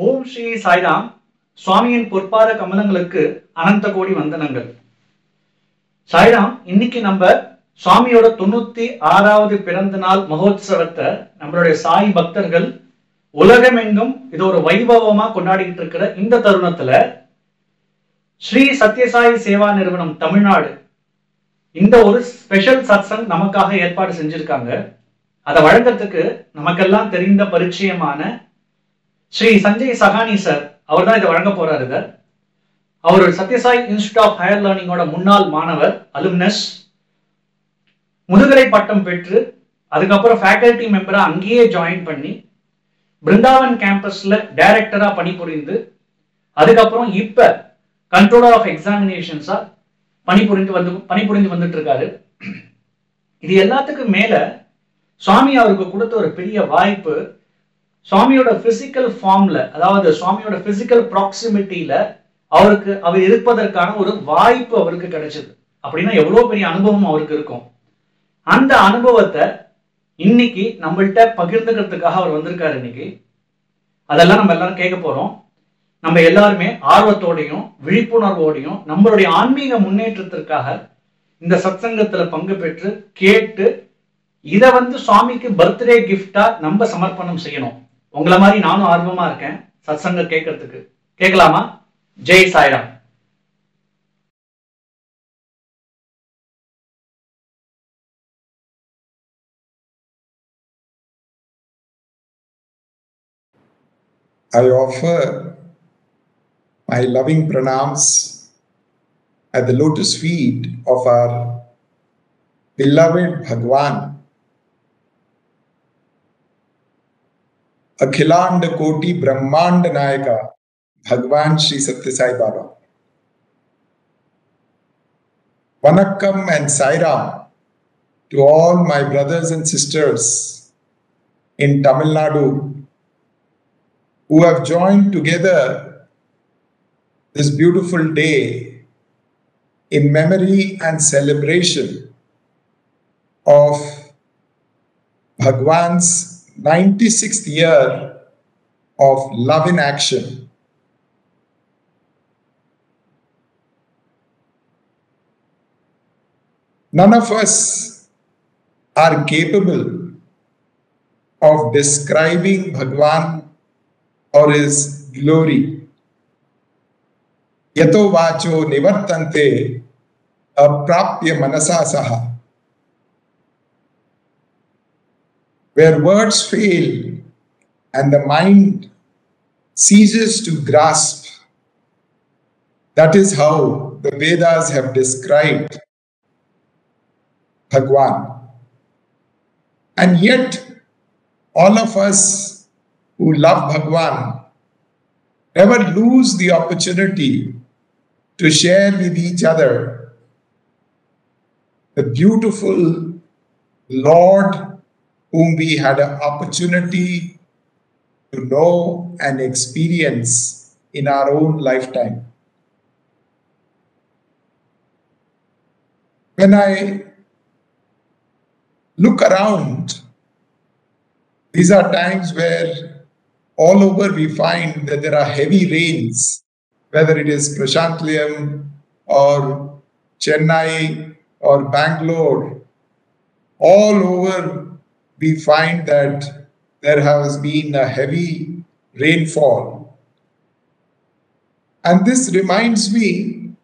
ஓம் ஸ்ரீ சாய்ராம். சுவாமியின் பொற்பாத கமலங்களுக்கு அனந்த கோடி வந்தனங்கள். சாய்ராம், இன்னைக்கு நம்ம சுவாமியோட 96வது பிறந்த நாள் மகோத்சவத்தை நம்மளுடைய சாய் பக்தர்கள் உலகமெங்கும் இது ஒரு வைபவமா கொண்டாடிக்கிட்டு இருக்கிற இந்த தருணத்துல ஸ்ரீ சத்யசாயி சேவா நிறுவனம் தமிழ்நாடு இந்த ஒரு ஸ்பெஷல் சத்சங் நமக்காக ஏற்பாடு செஞ்சிருக்காங்க. அதை வழங்கறதுக்கு நமக்கெல்லாம் தெரிந்த பரிச்சயமான ஸ்ரீ சஞ்சய் சகானி சார் அவர் தான் இதை வழங்க போறாரு. அவர் சத்யசாய் இன்ஸ்டிடியூட் ஆஃப் ஹையர் லேர்னிங்கோட முன்னாள் மாணவர், அலுமினஸ், முதுகலை பட்டம் பெற்று அதுக்கப்புறம் ஃபேக்கல்டி மெம்பரா அங்கேயே ஜாயின் பண்ணி பிருந்தாவன் கேம்பஸ்ல டைரக்டரா பணிபுரிந்து அதுக்கப்புறம் இப்ப கண்ட்ரோலர் ஆஃப் எக்ஸாமினேஷன்ஸா பணிபுரிந்து வந்துட்டு இருக்காரு. இது எல்லாத்துக்கும் மேல சுவாமி அவருக்கு கொடுத்த ஒரு பெரிய வாய்ப்பு, சுவாமியோட பிசிக்கல் ஃபார்ம்ல, அதாவது சுவாமியோட பிசிக்கல் ப்ராக்சிமிட்டியில அவர் இருப்பதற்கான ஒரு வாய்ப்பு அவருக்கு கிடைச்சது. அப்படின்னா எவ்வளவு பெரிய அனுபவம் அவருக்கு இருக்கும். அந்த அனுபவத்தை இன்னைக்கு நம்மள்கிட்ட பகிர்ந்துக்கிறதுக்காக அவர் வந்திருக்காரு. இன்னைக்கு அதெல்லாம் நம்ம எல்லாரும் கேட்க போறோம். நம்ம எல்லாருமே ஆர்வத்தோடையும் விழிப்புணர்வோடையும் நம்மளுடைய ஆன்மீக முன்னேற்றத்திற்காக இந்த சத்சங்கத்துல பங்கு பெற்று கேட்டு இதை சுவாமிக்கு பர்த்டே கிஃப்டா நம்ம சமர்ப்பணம் செய்யணும். உங்களை மாதிரி நானும் ஆர்வமா இருக்கேன் சத்சங்க கேட்கறதுக்கு. கேட்கலாமா? Jai Sairam. I offer my loving pranams at the lotus feet of our beloved Bhagwan, Akhilanda Koti Brahmanda Nayaka, Bhagwan Sri Satya Sai Baba. Vanakkam and Sairam to all my brothers and sisters in Tamil Nadu who have joined together this beautiful day in memory and celebration of Bhagwan's 96th year of love in action. None of us are capable of describing Bhagwan or his glory. Yato vacho nivartante aprapya manasa saha. Where words fail and the mind ceases to grasp, that is how the Vedas have described Bhagwan. And yet, all of us who love Bhagwan never lose the opportunity to share with each other the beautiful Lord whom we had an opportunity to know and experience in our own lifetime. When I look around, these are times where all over we find that there are heavy rains, whether it is Prashantliam or Chennai or Bangalore. All over we find that there has been a heavy rainfall. And this reminds me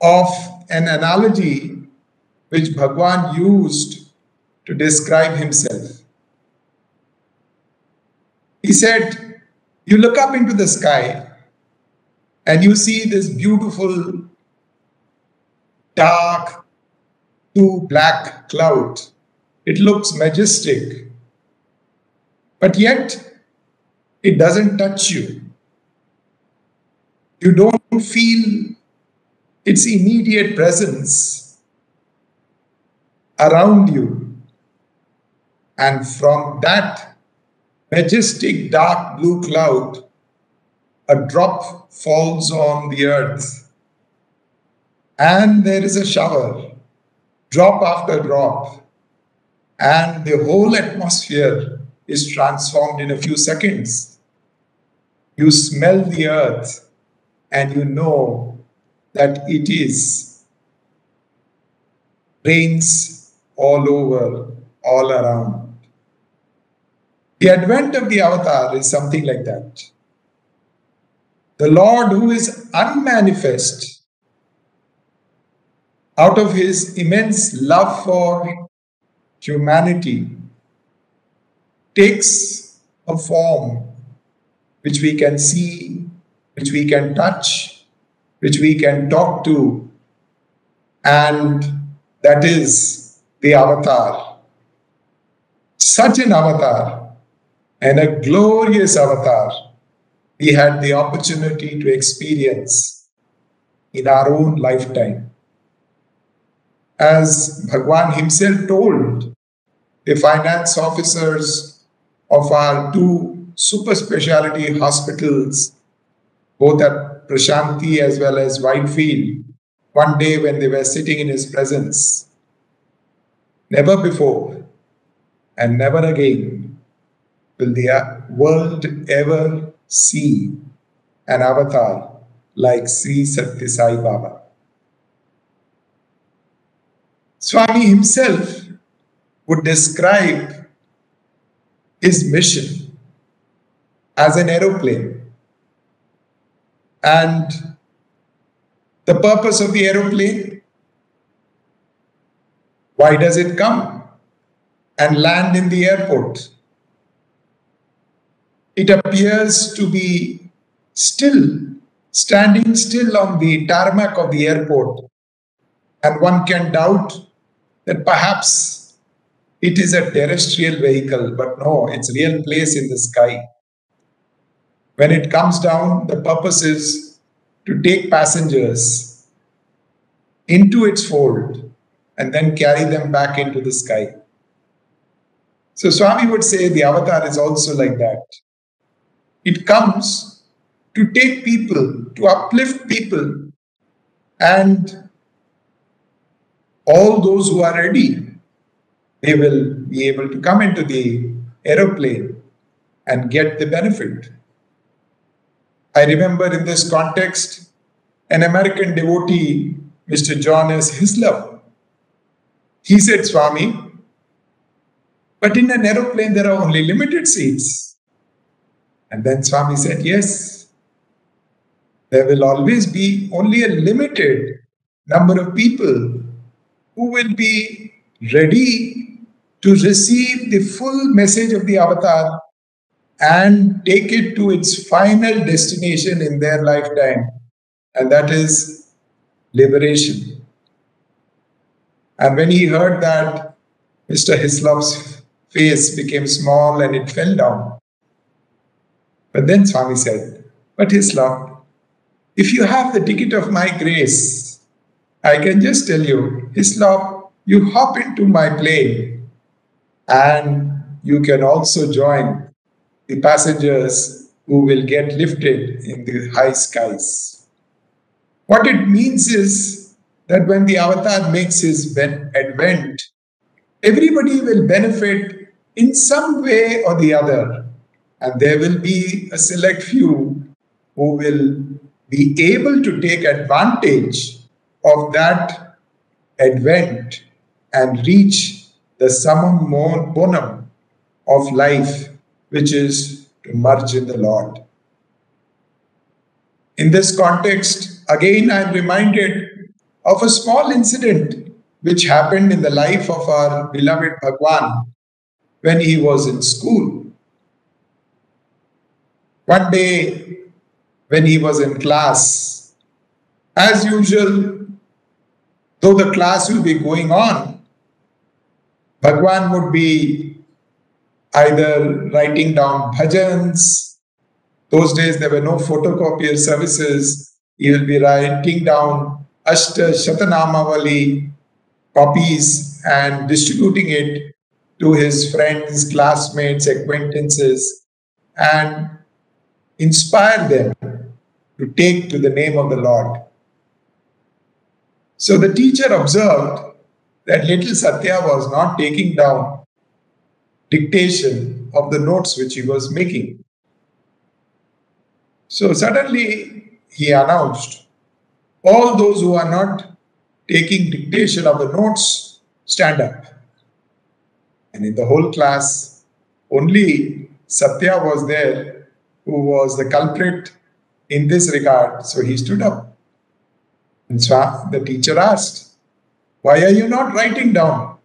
of an analogy which Bhagwan used to describe himself. He said, you look up into the sky and you see this beautiful dark two black cloud. It looks majestic, but yet it doesn't touch you. You don't feel its immediate presence around you. And from that majestic dark blue cloud, a drop falls on the earth. And there is a shower, drop after drop. And the whole atmosphere is transformed in a few seconds. You smell the earth and you know that it is rains all over, all around. The advent of the avatar is something like that. The Lord, who is unmanifest, out of his immense love for humanity, takes a form which we can see, which we can touch, which we can talk to, and that is the avatar. Such an avatar and a glorious avatar we had the opportunity to experience in our own lifetime. As Bhagwan himself told the finance officers of our two super specialty hospitals, both at Prashanti as well as Whitefield, one day when they were sitting in his presence, never before and never again will the world ever see an avatar like Sri Sathya Sai Baba. Swami himself would describe his mission as an aeroplane. And the purpose of the aeroplane, why does it come and land in the airport? It appears to be standing still on the tarmac of the airport, and one can doubt that perhaps it is a terrestrial vehicle, but no, its real place in the sky. When it comes down, the purpose is to take passengers into its fold and then carry them back into the sky. So Swami would say the avatar is also like that. It comes to take people, to uplift people, and all those who are ready, they will be able to come into the aeroplane and get the benefit. I remember in this context, an American devotee, Mr. John S. Hislop, he said, Swami, but in an aeroplane there are only limited seats. And then Swami said, yes, there will always be only a limited number of people who will be ready to receive the full message of the avatar and take it to its final destination in their lifetime, and that is liberation. And when he heard that, Mr. Hislop's face became small and it fell down. But then Swami said, but Hislop, if you have the ticket of my grace, I can just tell you, Hislop, you hop into my plane and you can also join the passengers who will get lifted in the high skies. What it means is that when the avatar makes his advent, everybody will benefit in some way or the other, and there will be a select few who will be able to take advantage of that advent and reach the summum bonum of life, which is to merge in the Lord. In this context, again, I am reminded of a small incident which happened in the life of our beloved Bhagwan when he was in school. One day, when he was in class, as usual, though the class will be going on, Bhagwan would be either writing down bhajans. Those days there were no photocopier services. He will be writing down Ashta Shatanamavali copies and distributing it to his friends, classmates, acquaintances, and inspire them to take to the name of the Lord. So the teacher observed that little Satya was not taking down dictation of the notes which he was making. So suddenly he announced, all those who are not taking dictation of the notes, stand up. And in the whole class, only Satya was there who was the culprit in this regard. So he stood up. And so the teacher asked, why are you not writing down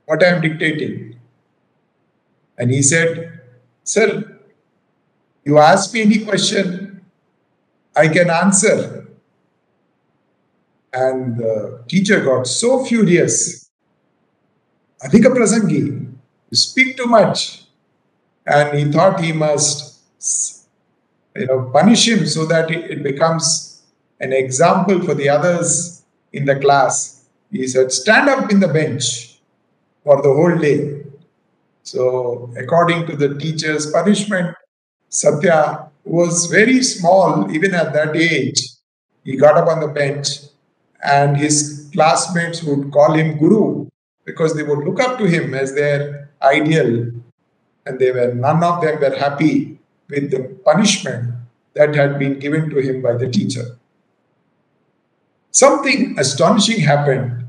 what I am dictating? And he said, sir, you ask me any question, I can answer. And the teacher got so furious. Adhika Prasangi, you speak too much. And he thought he must punish him so that it becomes an example for the others in the class. He said, stand up in the bench for the whole day. So according to the teacher's punishment, Satya was very small, even at that age. He got up on the bench and his classmates would call him Guru because they would look up to him as their ideal, and none of them were happy with the punishment that had been given to him by the teacher. Something astonishing happened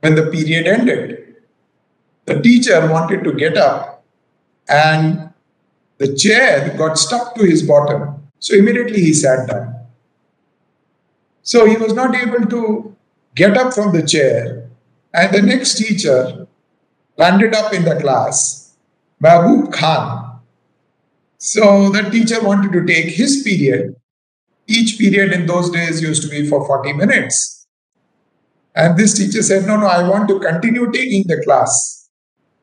when the period ended. The teacher wanted to get up and the chair got stuck to his bottom. So immediately he sat down. So he was not able to get up from the chair, and the next teacher landed up in the class, Mahbub Khan. So the teacher wanted to take his period. Each period in those days used to be for 40 minutes. And this teacher said, no, I want to continue taking the class.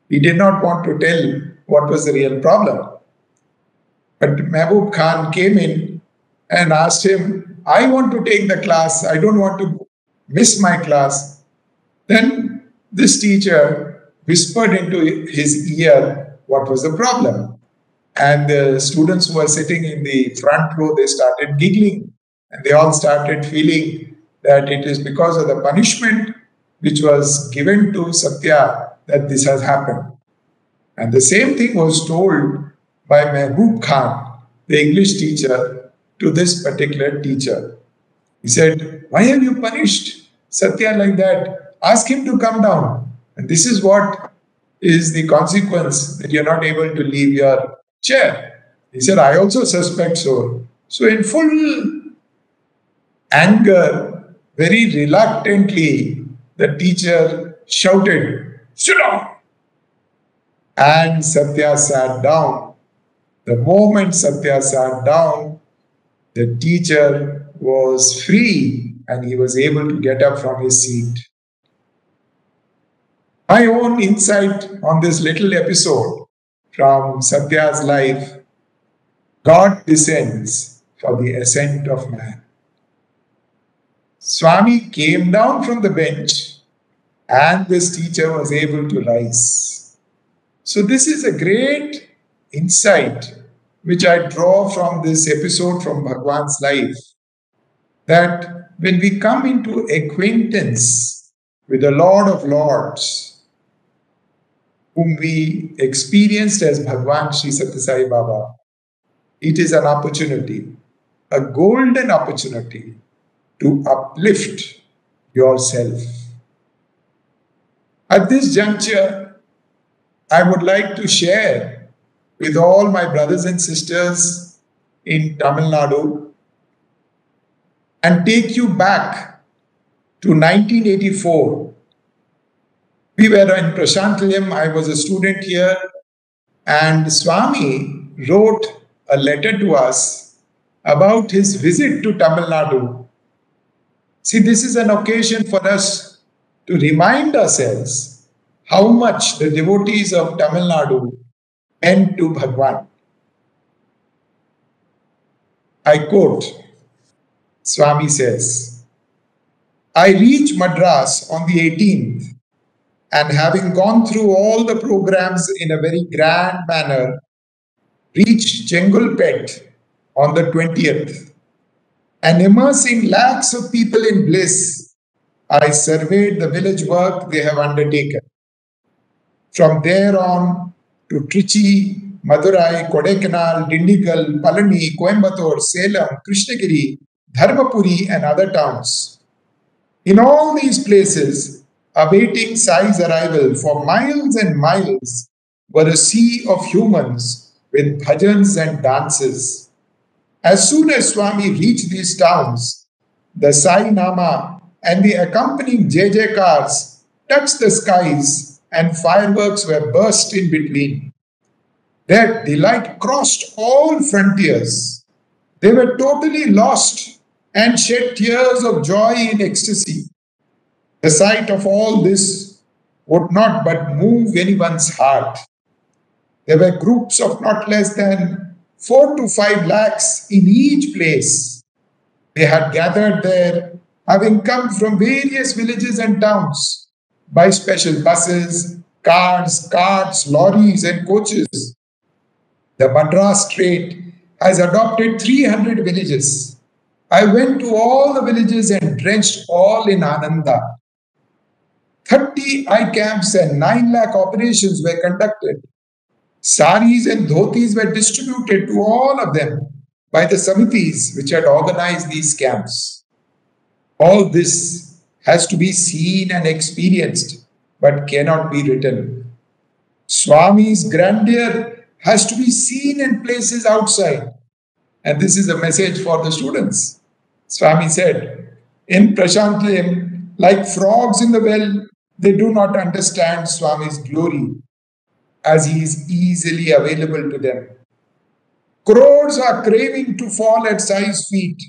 He did not want to tell what was the real problem. But Mahbub Khan came in and asked him, I want to take the class. I don't want to miss my class. Then this teacher whispered into his ear what was the problem. And the students who were sitting in the front row, they started giggling. And they all started feeling that it is because of the punishment which was given to Satya that this has happened. And the same thing was told by Mahbub Khan, the English teacher, to this particular teacher. He said, why have you punished Satya like that? Ask him to come down. And this is what is the consequence that you're not able to leave your chair. He said, I also suspect so. So in full anger, very reluctantly, the teacher shouted, sit down. And Satya sat down. The moment Satya sat down, the teacher was free and he was able to get up from his seat. My own insight on this little episode from Satya's life, God descends for the ascent of man. Swami came down from the bench and this teacher was able to rise. So this is a great insight which I draw from this episode from Bhagwan's life, that when we come into acquaintance with the Lord of Lords, whom we experienced as Bhagwan Sri Sathya Sai Baba, it is an opportunity, a golden opportunity to uplift yourself. At this juncture, I would like to share with all my brothers and sisters in Tamil Nadu and take you back to 1984. We were in Prashanthalayam, I was a student here, and Swami wrote a letter to us about his visit to Tamil Nadu. See, this is an occasion for us to remind ourselves how much the devotees of Tamil Nadu meant to Bhagwan. I quote, Swami says, I reached Madras on the 18th, and having gone through all the programs in a very grand manner, reached Chengulpet on the 20th. And immersing lakhs of people in bliss, I surveyed the village work they have undertaken. From there on to Trichy, Madurai, Kodaikanal, Dindigul, Palani, Coimbatore, Salem, Krishnagiri, Dharmapuri, and other towns. In all these places, awaiting Sai's arrival for miles and miles were a sea of humans with bhajans and dances. As soon as Swami reached these towns, the Sai Nama and the accompanying JJ cars touched the skies and fireworks were burst in between. Their delight crossed all frontiers. They were totally lost and shed tears of joy in ecstasy. The sight of all this would not but move anyone's heart. There were groups of not less than 4 to 5 lakhs in each place. They had gathered there, having come from various villages and towns by special buses, cars, carts, lorries, and coaches. The Madras Strait has adopted 300 villages. I went to all the villages and drenched all in Ananda. 30 eye camps and 9 lakh operations were conducted. Saris and dhotis were distributed to all of them by the samitis which had organized these camps. All this has to be seen and experienced, but cannot be written. Swami's grandeur has to be seen in places outside. And this is a message for the students. Swami said, in Prashantlayam, like frogs in the well, they do not understand Swami's glory as he is easily available to them. Crores are craving to fall at Sai's feet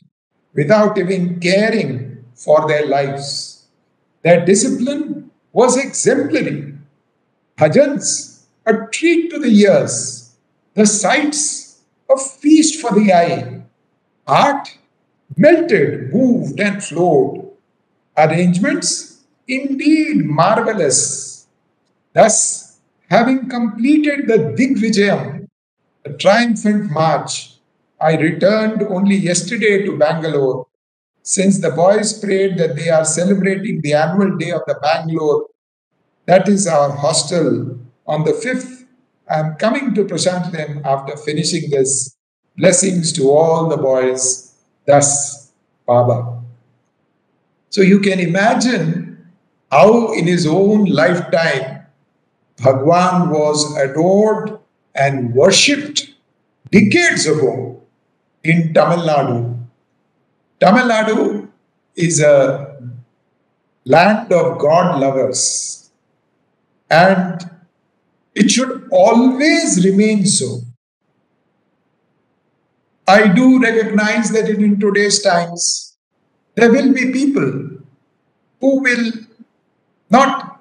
without even caring for their lives. Their discipline was exemplary. Bhajans, a treat to the ears. The sights, a feast for the eye. Art, melted, moved, and flowed. Arrangements, indeed marvelous. Thus, having completed the Digvijayam, the triumphant march, I returned only yesterday to Bangalore, since the boys prayed that they are celebrating the annual day of the Bangalore. That is our hostel. On the 5th, I am coming to Prashantlayam after finishing this. Blessings to all the boys. Thus, Baba. So you can imagine how in his own lifetime Bhagwan was adored and worshipped decades ago in Tamil Nadu. Tamil Nadu is a land of God lovers, and it should always remain so. I do recognize that in today's times, there will be people who will not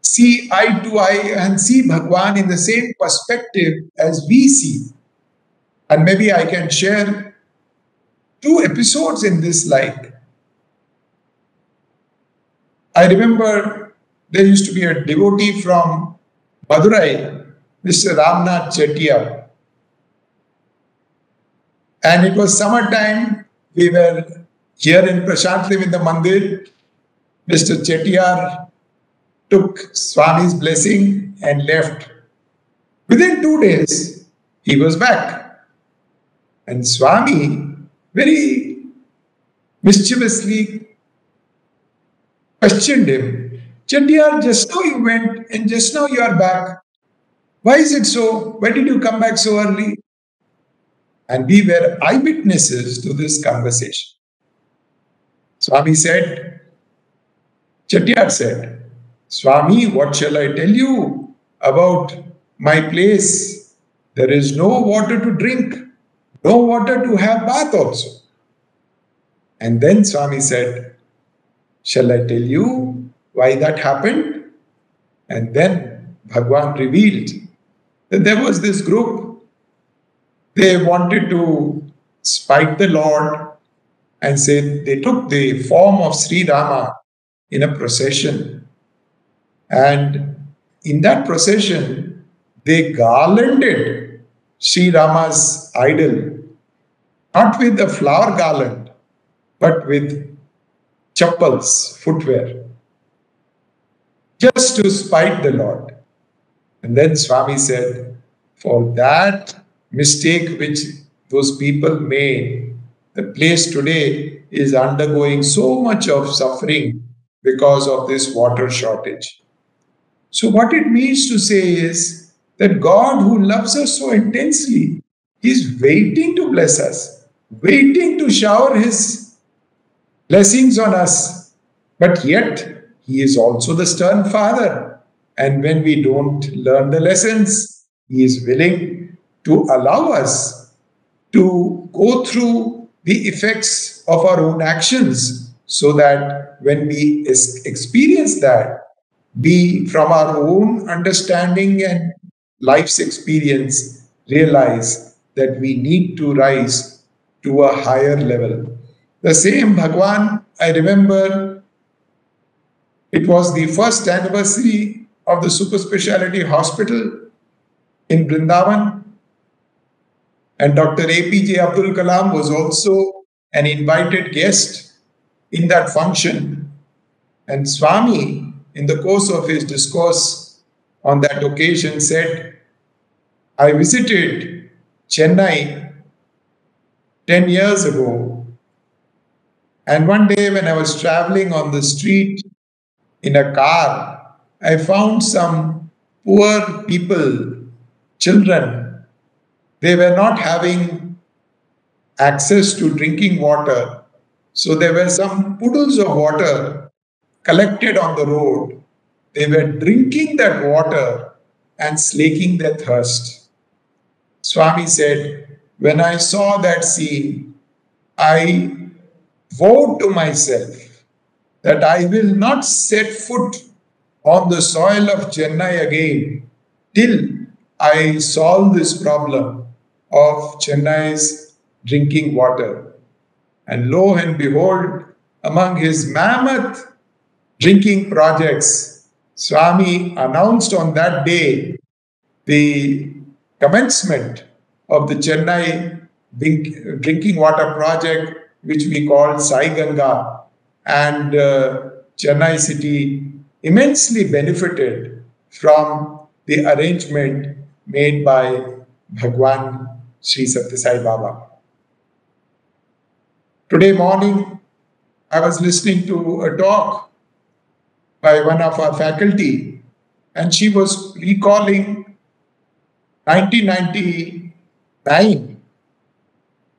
see eye to eye and see Bhagwan in the same perspective as we see. And maybe I can share 2 episodes in this light. I remember there used to be a devotee from Madurai, Mr. Ramnath Chettiar. And it was summertime. We were here in Prashantlayam in the mandir. Mr. Chettiar took Swami's blessing and left. Within 2 days, he was back. And Swami very mischievously questioned him. Chettiar, just now you went and just now you are back. Why is it so? Why did you come back so early? And we were eyewitnesses to this conversation. Swami said, Chettiar said, Swami, what shall I tell you about my place? There is no water to drink, no water to have bath also. And then Swami said, shall I tell you why that happened? And then Bhagwan revealed that there was this group. They wanted to spite the Lord and say they took the form of Sri Rama in a procession. And in that procession, they garlanded Sri Rama's idol, not with a flower garland, but with chappals, footwear, just to spite the Lord. And then Swami said, For that mistake which those people made, the place today is undergoing so much of suffering because of this water shortage. So, what it means to say is that God, who loves us so intensely, is waiting to bless us, waiting to shower His blessings on us. But yet, He is also the stern Father. And when we don't learn the lessons, He is willing to allow us to go through the effects of our own actions so that when we experience that, we, from our own understanding and life's experience, realize that we need to rise to a higher level. The same Bhagwan, I remember it was the first anniversary of the super specialty hospital in Vrindavan, and Dr. APJ Abdul Kalam was also an invited guest in that function. And Swami, in the course of his discourse on that occasion, said, I visited Chennai 10 years ago. And one day when I was traveling on the street in a car, I found some poor people, children. They were not having access to drinking water. So there were some puddles of water collected on the road. They were drinking that water and slaking their thirst. Swami said, when I saw that scene, I vowed to myself that I will not set foot on the soil of Chennai again till I solve this problem of Chennai's drinking water. And lo and behold, among his mammoth drinking projects, Swami announced on that day the commencement of the Chennai drinking water project, which we call Sai Ganga, and Chennai city immensely benefited from the arrangement made by Bhagwan Sri Satya Sai Baba. Today morning, I was listening to a talk by one of our faculty, and she was recalling 1999.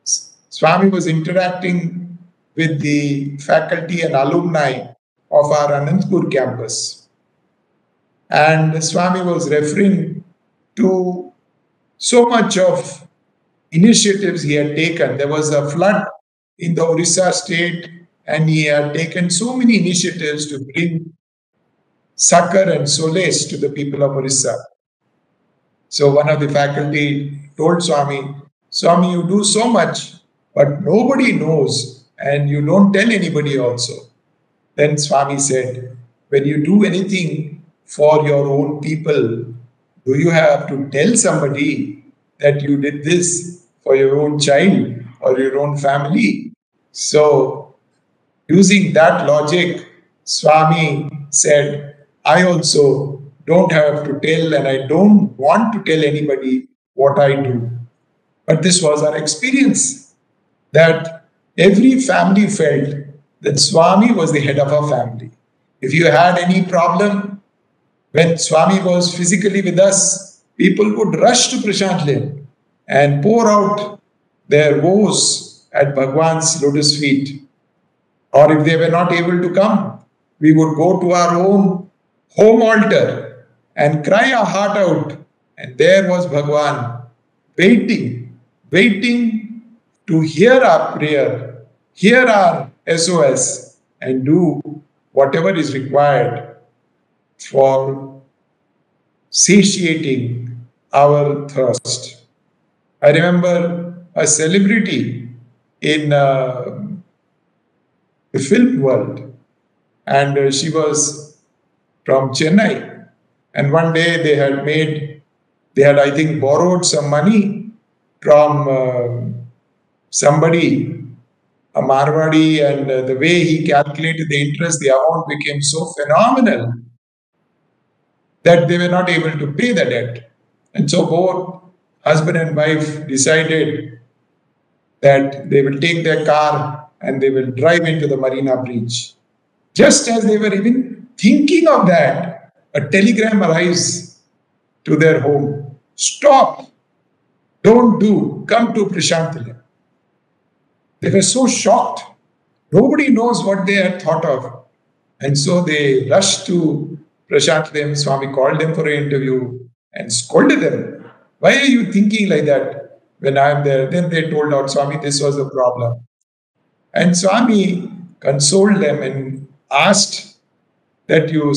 Swami was interacting with the faculty and alumni of our Anandpur campus. And Swami was referring to so much of initiatives he had taken. There was a flood in the Orissa state, and he had taken so many initiatives to bring succor and solace to the people of Orissa. So one of the faculty told Swami, Swami, you do so much, but nobody knows, and you don't tell anybody also. Then Swami said, when you do anything for your own people, do you have to tell somebody that you did this for your own child or your own family? So, using that logic, Swami said, I also don't have to tell, and I don't want to tell anybody what I do. But this was our experience, that every family felt that Swami was the head of our family. If you had any problem, when Swami was physically with us, people would rush to Prashant Lane and pour out their woes at Bhagwan's lotus feet. Or if they were not able to come, we would go to our own home altar and cry our heart out. And there was Bhagwan waiting to hear our prayer, hear our SOS, and do whatever is required for satiating our thirst. I remember a celebrity in the film world, and she was from Chennai. And one day they had, I think, borrowed some money from somebody, a Marwadi, and the way he calculated the interest, the amount became so phenomenal that they were not able to pay the debt. And so both husband and wife decided that they will take their car and they will drive into the Marina Bridge. Just as they were even thinking of that, a telegram arrives to their home. Stop! Don't do. Come to Prashantilam. They were so shocked. Nobody knows what they had thought of. And so they rushed to Prashantilam. Swami called them for an interview and scolded them. Why are you thinking like that when I am there? Then they told out, Swami, this was the problem. And Swami consoled them and asked that you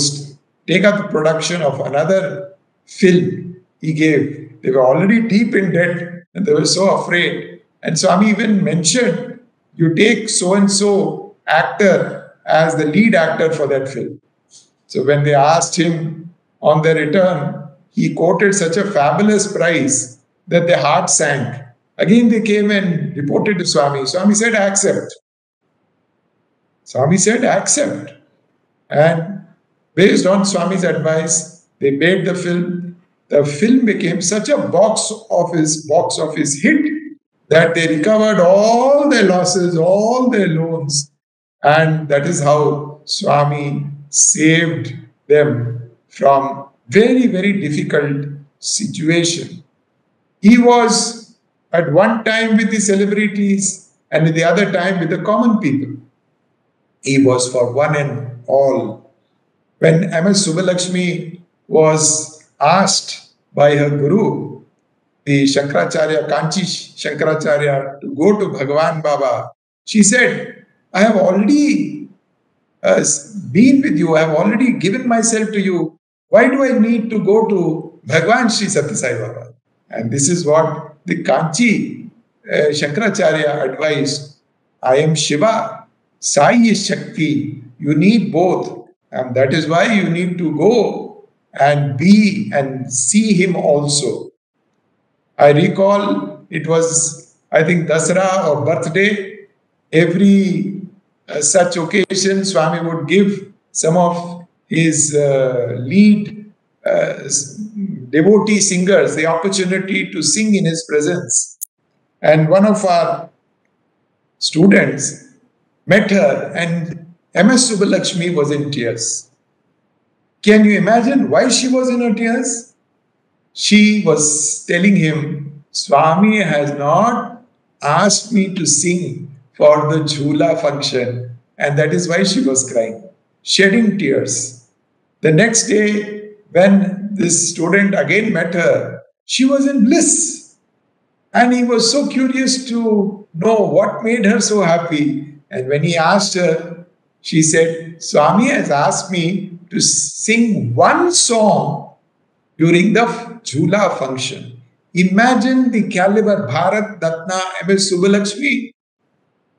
take up the production of another film he gave. They were already deep in debt and they were so afraid. And Swami even mentioned, you take so-and-so actor as the lead actor for that film. So when they asked him on their return, he quoted such a fabulous price that their heart sank. Again, they came and reported to Swami. Swami said, accept. Swami said, accept. And based on Swami's advice, they made the film. The film became such a box office hit that they recovered all their losses, all their loans. And that is how Swami saved them from very, very difficult situation. He was at one time with the celebrities and at the other time with the common people. He was for one and all. When MS Subbulakshmi was asked by her guru, the Shankaracharya, Kanchi Shankaracharya, to go to Bhagavan Baba, she said, I have already been with you, I have already given myself to you. Why do I need to go to Bhagavan Sri Sathya Sai Baba? And this is what the Kanchi Shankaracharya advised. I am Shiva, Sai is Shakti. You need both. And that is why you need to go and be and see him also. I recall it was, I think, Dasara or birthday. Every such occasion, Swami would give some of his lead devotee singers the opportunity to sing in his presence. And one of our students met her, and MS Subbulakshmi was in tears. Can you imagine why she was in her tears? She was telling him, Swami has not asked me to sing for the Jhula function, and that is why she was crying, shedding tears. The next day, when this student again met her, she was in bliss. And he was so curious to know what made her so happy. And when he asked her, she said, Swami has asked me to sing one song during the Jhula function. Imagine the caliber Bharat Ratna MS Subbulakshmi,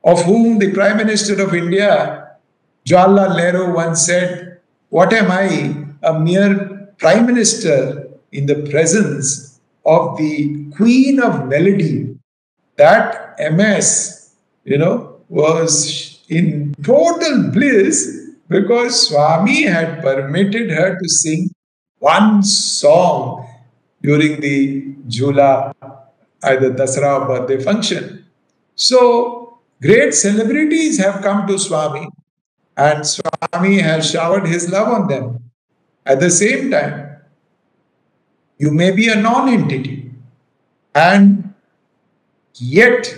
of whom the Prime Minister of India, Jawaharlal Nehru, once said, what am I, a mere Prime Minister in the presence of the Queen of Melody? That MS, was in total bliss because Swami had permitted her to sing one song during the Jhula, either Dasara or birthday function. So, great celebrities have come to Swami, and Swami has showered his love on them. At the same time, you may be a non-entity, and yet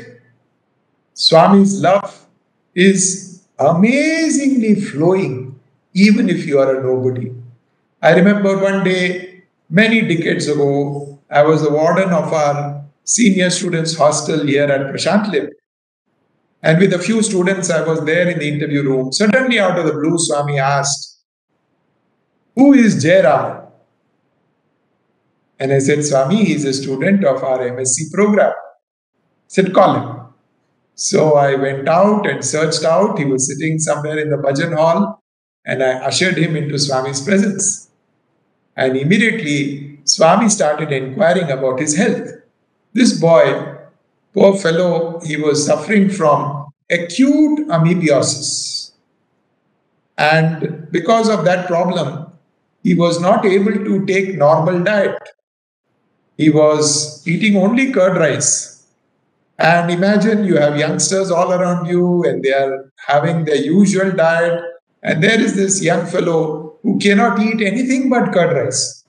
Swami's love is amazingly flowing, even if you are a nobody. I remember one day, many decades ago, I was the warden of our senior students' hostel here at Prashantilam. And with a few students, I was there in the interview room. Suddenly, out of the blue, Swami asked, who is Jairam? And I said, Swami, he is a student of our MSc program. I said, call him. So I went out and searched out. He was sitting somewhere in the bhajan hall, and I ushered him into Swami's presence. And immediately, Swami started inquiring about his health. This boy, poor fellow, he was suffering from acute amoebiasis. And because of that problem, he was not able to take normal diet. he was eating only curd rice. And imagine you have youngsters all around you and they are having their usual diet. And there is this young fellow who cannot eat anything but curd rice.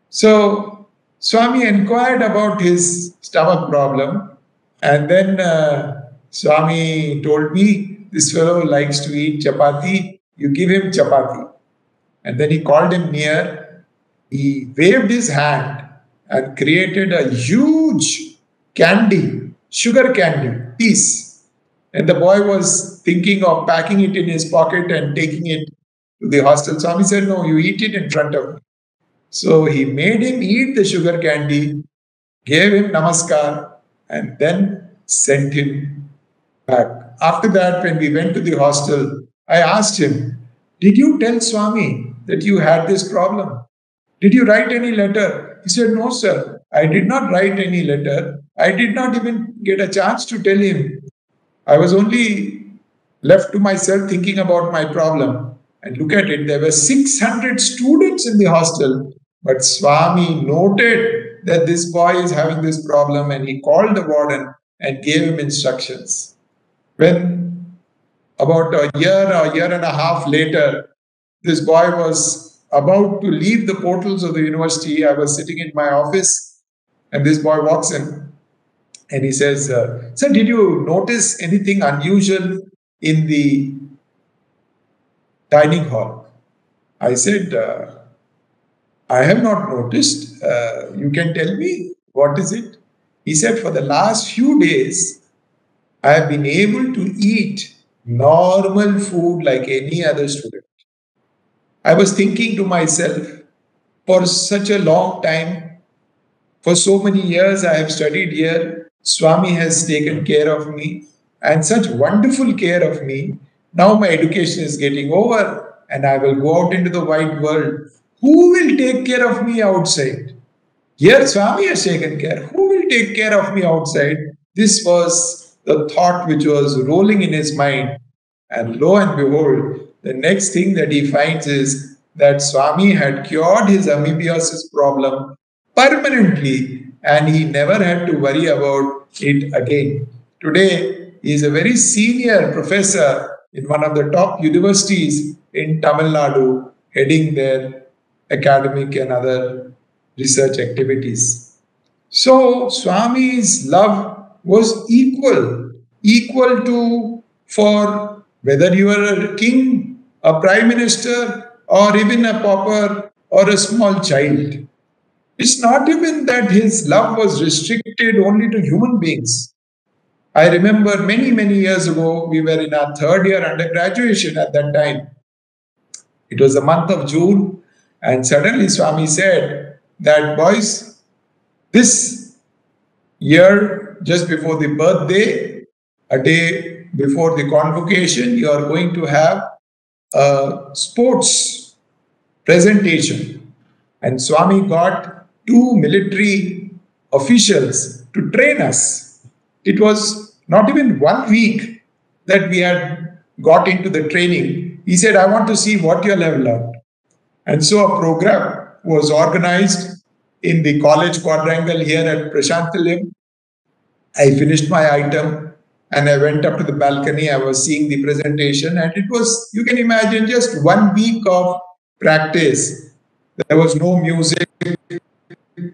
So Swami inquired about his stomach problem. And then Swami told me, this fellow likes to eat chapati. You give him chapati. And then he called him near. He waved his hand and created a huge candy, sugar candy piece. And the boy was thinking of packing it in his pocket and taking it to the hostel. Swami said, no, you eat it in front of me. So he made him eat the sugar candy, gave him namaskar, and then sent him back. After that, when we went to the hostel, I asked him, did you tell Swami that you had this problem? Did you write any letter? He said, no, sir. I did not write any letter. I did not even get a chance to tell him. I was only left to myself thinking about my problem. And look at it, there were 600 students in the hostel. But Swami noted that this boy is having this problem and he called the warden and gave him instructions. When about a year and a half later, this boy was about to leave the portals of the university. I was sitting in my office and this boy walks in and he says, sir, did you notice anything unusual in the dining hall? I said, I have not noticed. You can tell me, what is it? He said, for the last few days, I have been able to eat normal food like any other student. I was thinking to myself, for such a long time, for so many years I have studied here, Swami has taken care of me and such wonderful care of me. Now my education is getting over and I will go out into the wide world. Who will take care of me outside? Here Swami has taken care. Who will take care of me outside? This was the thought which was rolling in his mind. And lo and behold, the next thing that he finds is that Swami had cured his amoebiasis problem permanently and he never had to worry about it again. Today, he is a very senior professor in one of the top universities in Tamil Nadu, heading their academic and other research activities. So, Swami's love was equal to for whether you are a king, a prime minister, or even a pauper or a small child. It's not even that his love was restricted only to human beings. I remember many years ago, we were in our third year undergraduation at that time. It was the month of June, and suddenly Swami said that, boys, this year, just before the birthday, a day before the convocation, you are going to have a sports presentation. And Swami got 2 military officials to train us. It was not even 1 week that we had got into the training. He said, I want to see what you all have learned. And so a program was organized in the college quadrangle here at Prashantilim. I finished my item and I went up to the balcony. I was seeing the presentation and it was, you can imagine, just 1 week of practice. There was no music.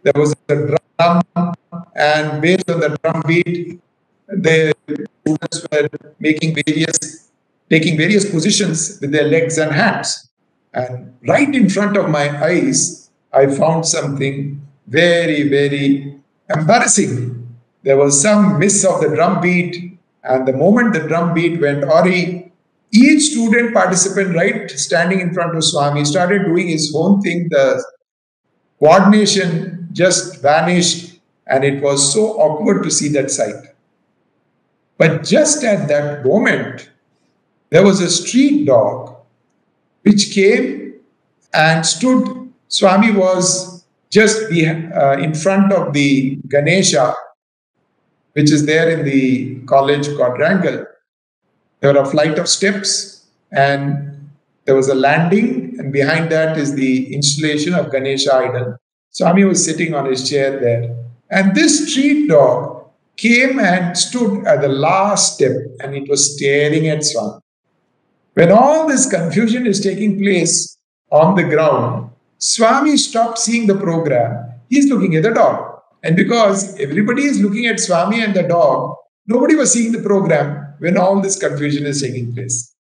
There was a drum, and based on the drum beat, the students were taking various positions with their legs and hands. And right in front of my eyes, I found something very embarrassing. There was some miss of the drum beat, and the moment the drum beat went awry, each student participant, right standing in front of Swami, started doing his own thing. The coordination just vanished, and it was so awkward to see that sight. But just at that moment, there was a street dog which came and stood. Swami was just in front of the Ganesha, which is there in the college quadrangle. There were a flight of steps and there was a landing, and behind that is the installation of Ganesha idol. Swami was sitting on his chair there. And this street dog came and stood at the last step and it was staring at Swami. When all this confusion is taking place on the ground, Swami stopped seeing the program. He's looking at the dog. And because everybody is looking at Swami and the dog, nobody was seeing the program when all this confusion is taking place.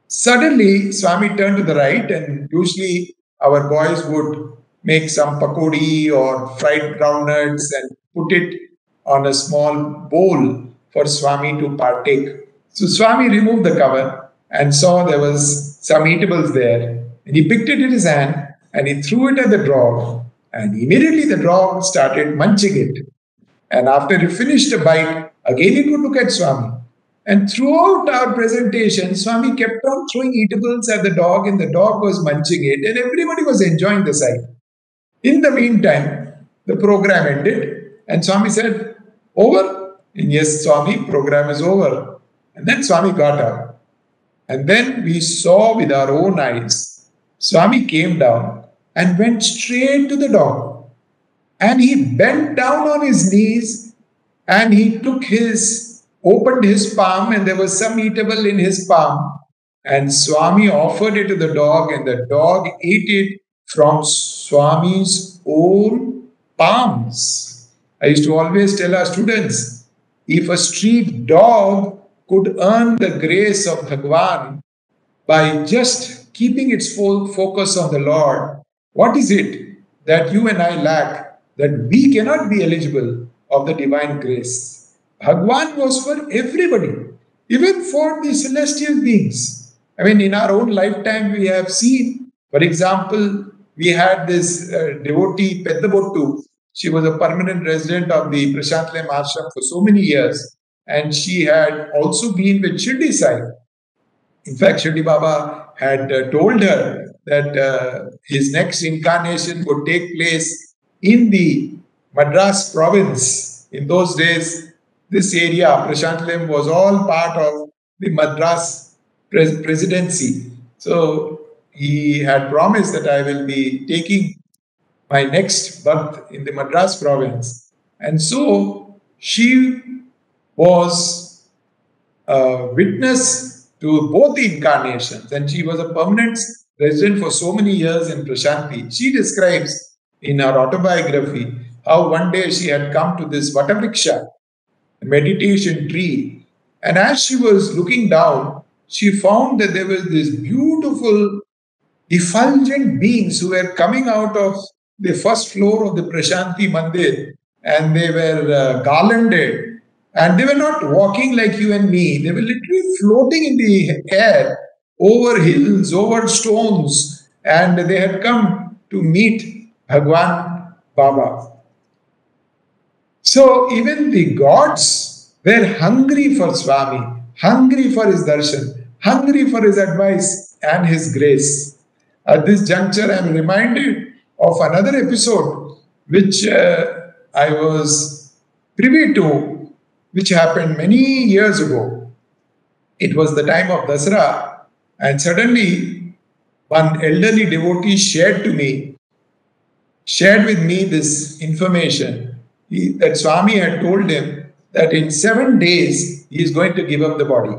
Suddenly, Swami turned to the right, and usually our boys would make some pakodi or fried groundnuts and put it on a small bowl for Swami to partake. So Swami removed the cover and saw there was some eatables there. And he picked it in his hand and he threw it at the dog. And immediately the dog started munching it. And after he finished a bite, again it would look at Swami. And throughout our presentation, Swami kept on throwing eatables at the dog, and the dog was munching it, and everybody was enjoying the sight. In the meantime, the program ended, and Swami said, "Over?" And yes, Swami, program is over. And then Swami got up. And then we saw with our own eyes, Swami came down and went straight to the dog. And he bent down on his knees and he opened his palm, and there was some eatable in his palm. And Swami offered it to the dog, and the dog ate it from Swami's own palms. I used to always tell our students, if a street dog could earn the grace of Bhagwan by just keeping its full focus on the Lord, what is it that you and I lack that we cannot be eligible of the divine grace? Bhagwan was for everybody, even for the celestial beings. I mean, in our own lifetime, we have seen, for example, we had this devotee, Peddabottu. She was a permanent resident of the Prashantlayam Ashram for so many years, and she had also been with Shirdi Sai. In fact, Shirdi Baba had told her that his next incarnation would take place in the Madras province. In those days, this area, Prashantlayam, was all part of the Madras presidency. So he had promised that I will be taking my next birth in the Madras province. And so she was a witness to both the incarnations, and she was a permanent resident for so many years in Prashanti. She describes in her autobiography how one day she had come to this Vatavriksha, meditation tree, and as she was looking down, she found that there was this beautiful effulgent beings who were coming out of the first floor of the Prashanti Mandir, and they were garlanded, and they were not walking like you and me. They were literally floating in the air over hills, over stones, and they had come to meet Bhagwan Baba. So even the gods were hungry for Swami, hungry for his darshan, hungry for his advice and his grace. At this juncture, I am reminded of another episode which I was privy to, which happened many years ago. It was the time of Dasara, and suddenly one elderly devotee shared with me this information. That Swami had told him that in 7 days he is going to give up the body.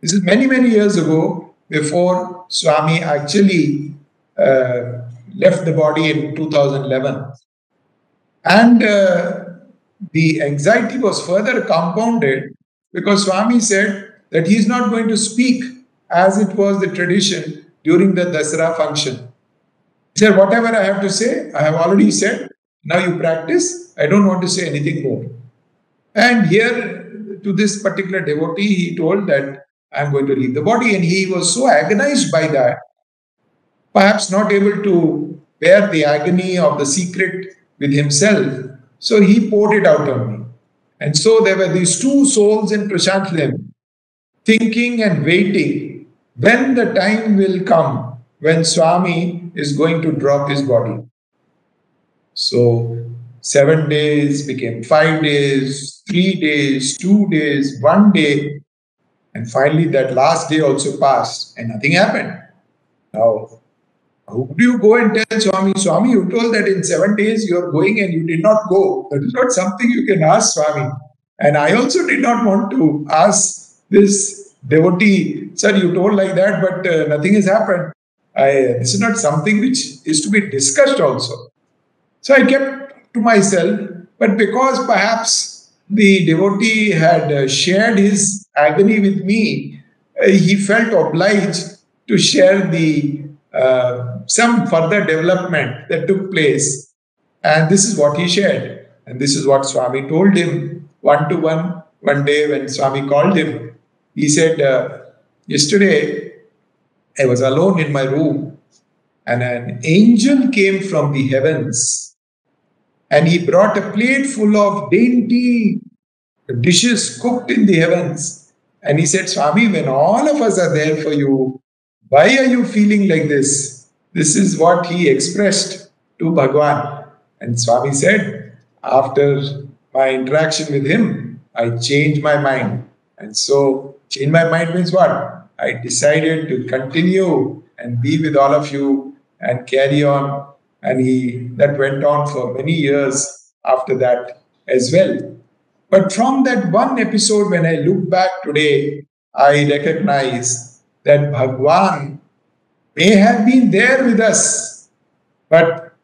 This is many, many years ago, before Swami actually left the body in 2011. And the anxiety was further compounded because Swami said that he is not going to speak as it was the tradition during the Dasara function. He said, whatever I have to say, I have already said. Now you practice. I don't want to say anything more. And here to this particular devotee, he told that I'm going to leave the body. And he was so agonized by that, perhaps not able to bear the agony of the secret with himself. So he poured it out on me. And so there were these two souls in Prashantlayam, thinking and waiting when the time will come when Swami is going to drop his body. So 7 days became 5 days, 3 days, 2 days, 1 day, and finally that last day also passed and nothing happened. Now Would you go and tell Swami, Swami, you told that in 7 days you are going and you did not go. That is not something you can ask Swami. And I also did not want to ask this devotee, sir, you told like that, but nothing has happened. This is not something which is to be discussed also. So I kept to myself, but because perhaps the devotee had shared his agony with me, he felt obliged to share the some further development that took place. And this is what he shared. And this is what Swami told him one to one day when Swami called him. He said, yesterday I was alone in my room and an angel came from the heavens and he brought a plate full of dainty dishes cooked in the heavens. And he said, Swami, when all of us are there for you, why are you feeling like this? This is what he expressed to Bhagwan. And Swami said, after my interaction with him, I changed my mind. And so, change my mind means what? I decided to continue and be with all of you and carry on. And that went on for many years after that as well. But from that one episode, when I look back today, I recognize that Bhagwan may have been there with us, but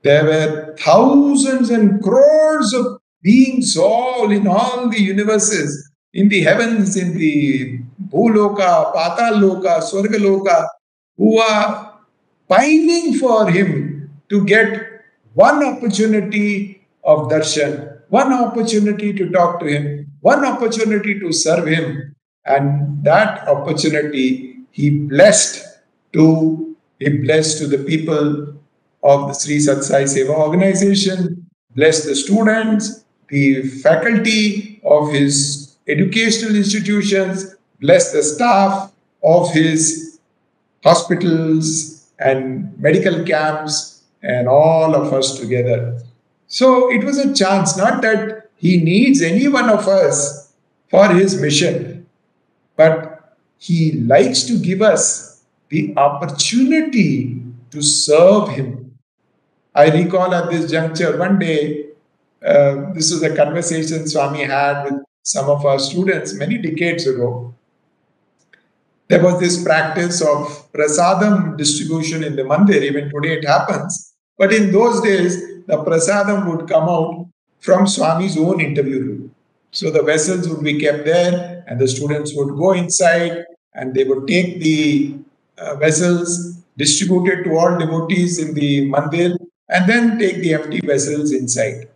there were thousands and crores of beings all in all the universes, in the heavens, in the Bhuloka, Pataloka, Swargaloka, who are pining for him to get one opportunity of darshan, one opportunity to talk to him, one opportunity to serve him. And that opportunity he blessed to the people of the Sri Sathya Sai Seva organization, bless the students, the faculty of his educational institutions, bless the staff of his hospitals and medical camps, and all of us together. So it was a chance, not that he needs any one of us for his mission, but he likes to give us the opportunity to serve him. I recall at this juncture one day, this was a conversation Swami had with some of our students many decades ago. There was this practice of prasadam distribution in the mandir. Even today it happens. But in those days, the prasadam would come out from Swami's own interview room. So the vessels would be kept there and the students would go inside and they would take the vessels, distribute it to all devotees in the mandir, and then take the empty vessels inside.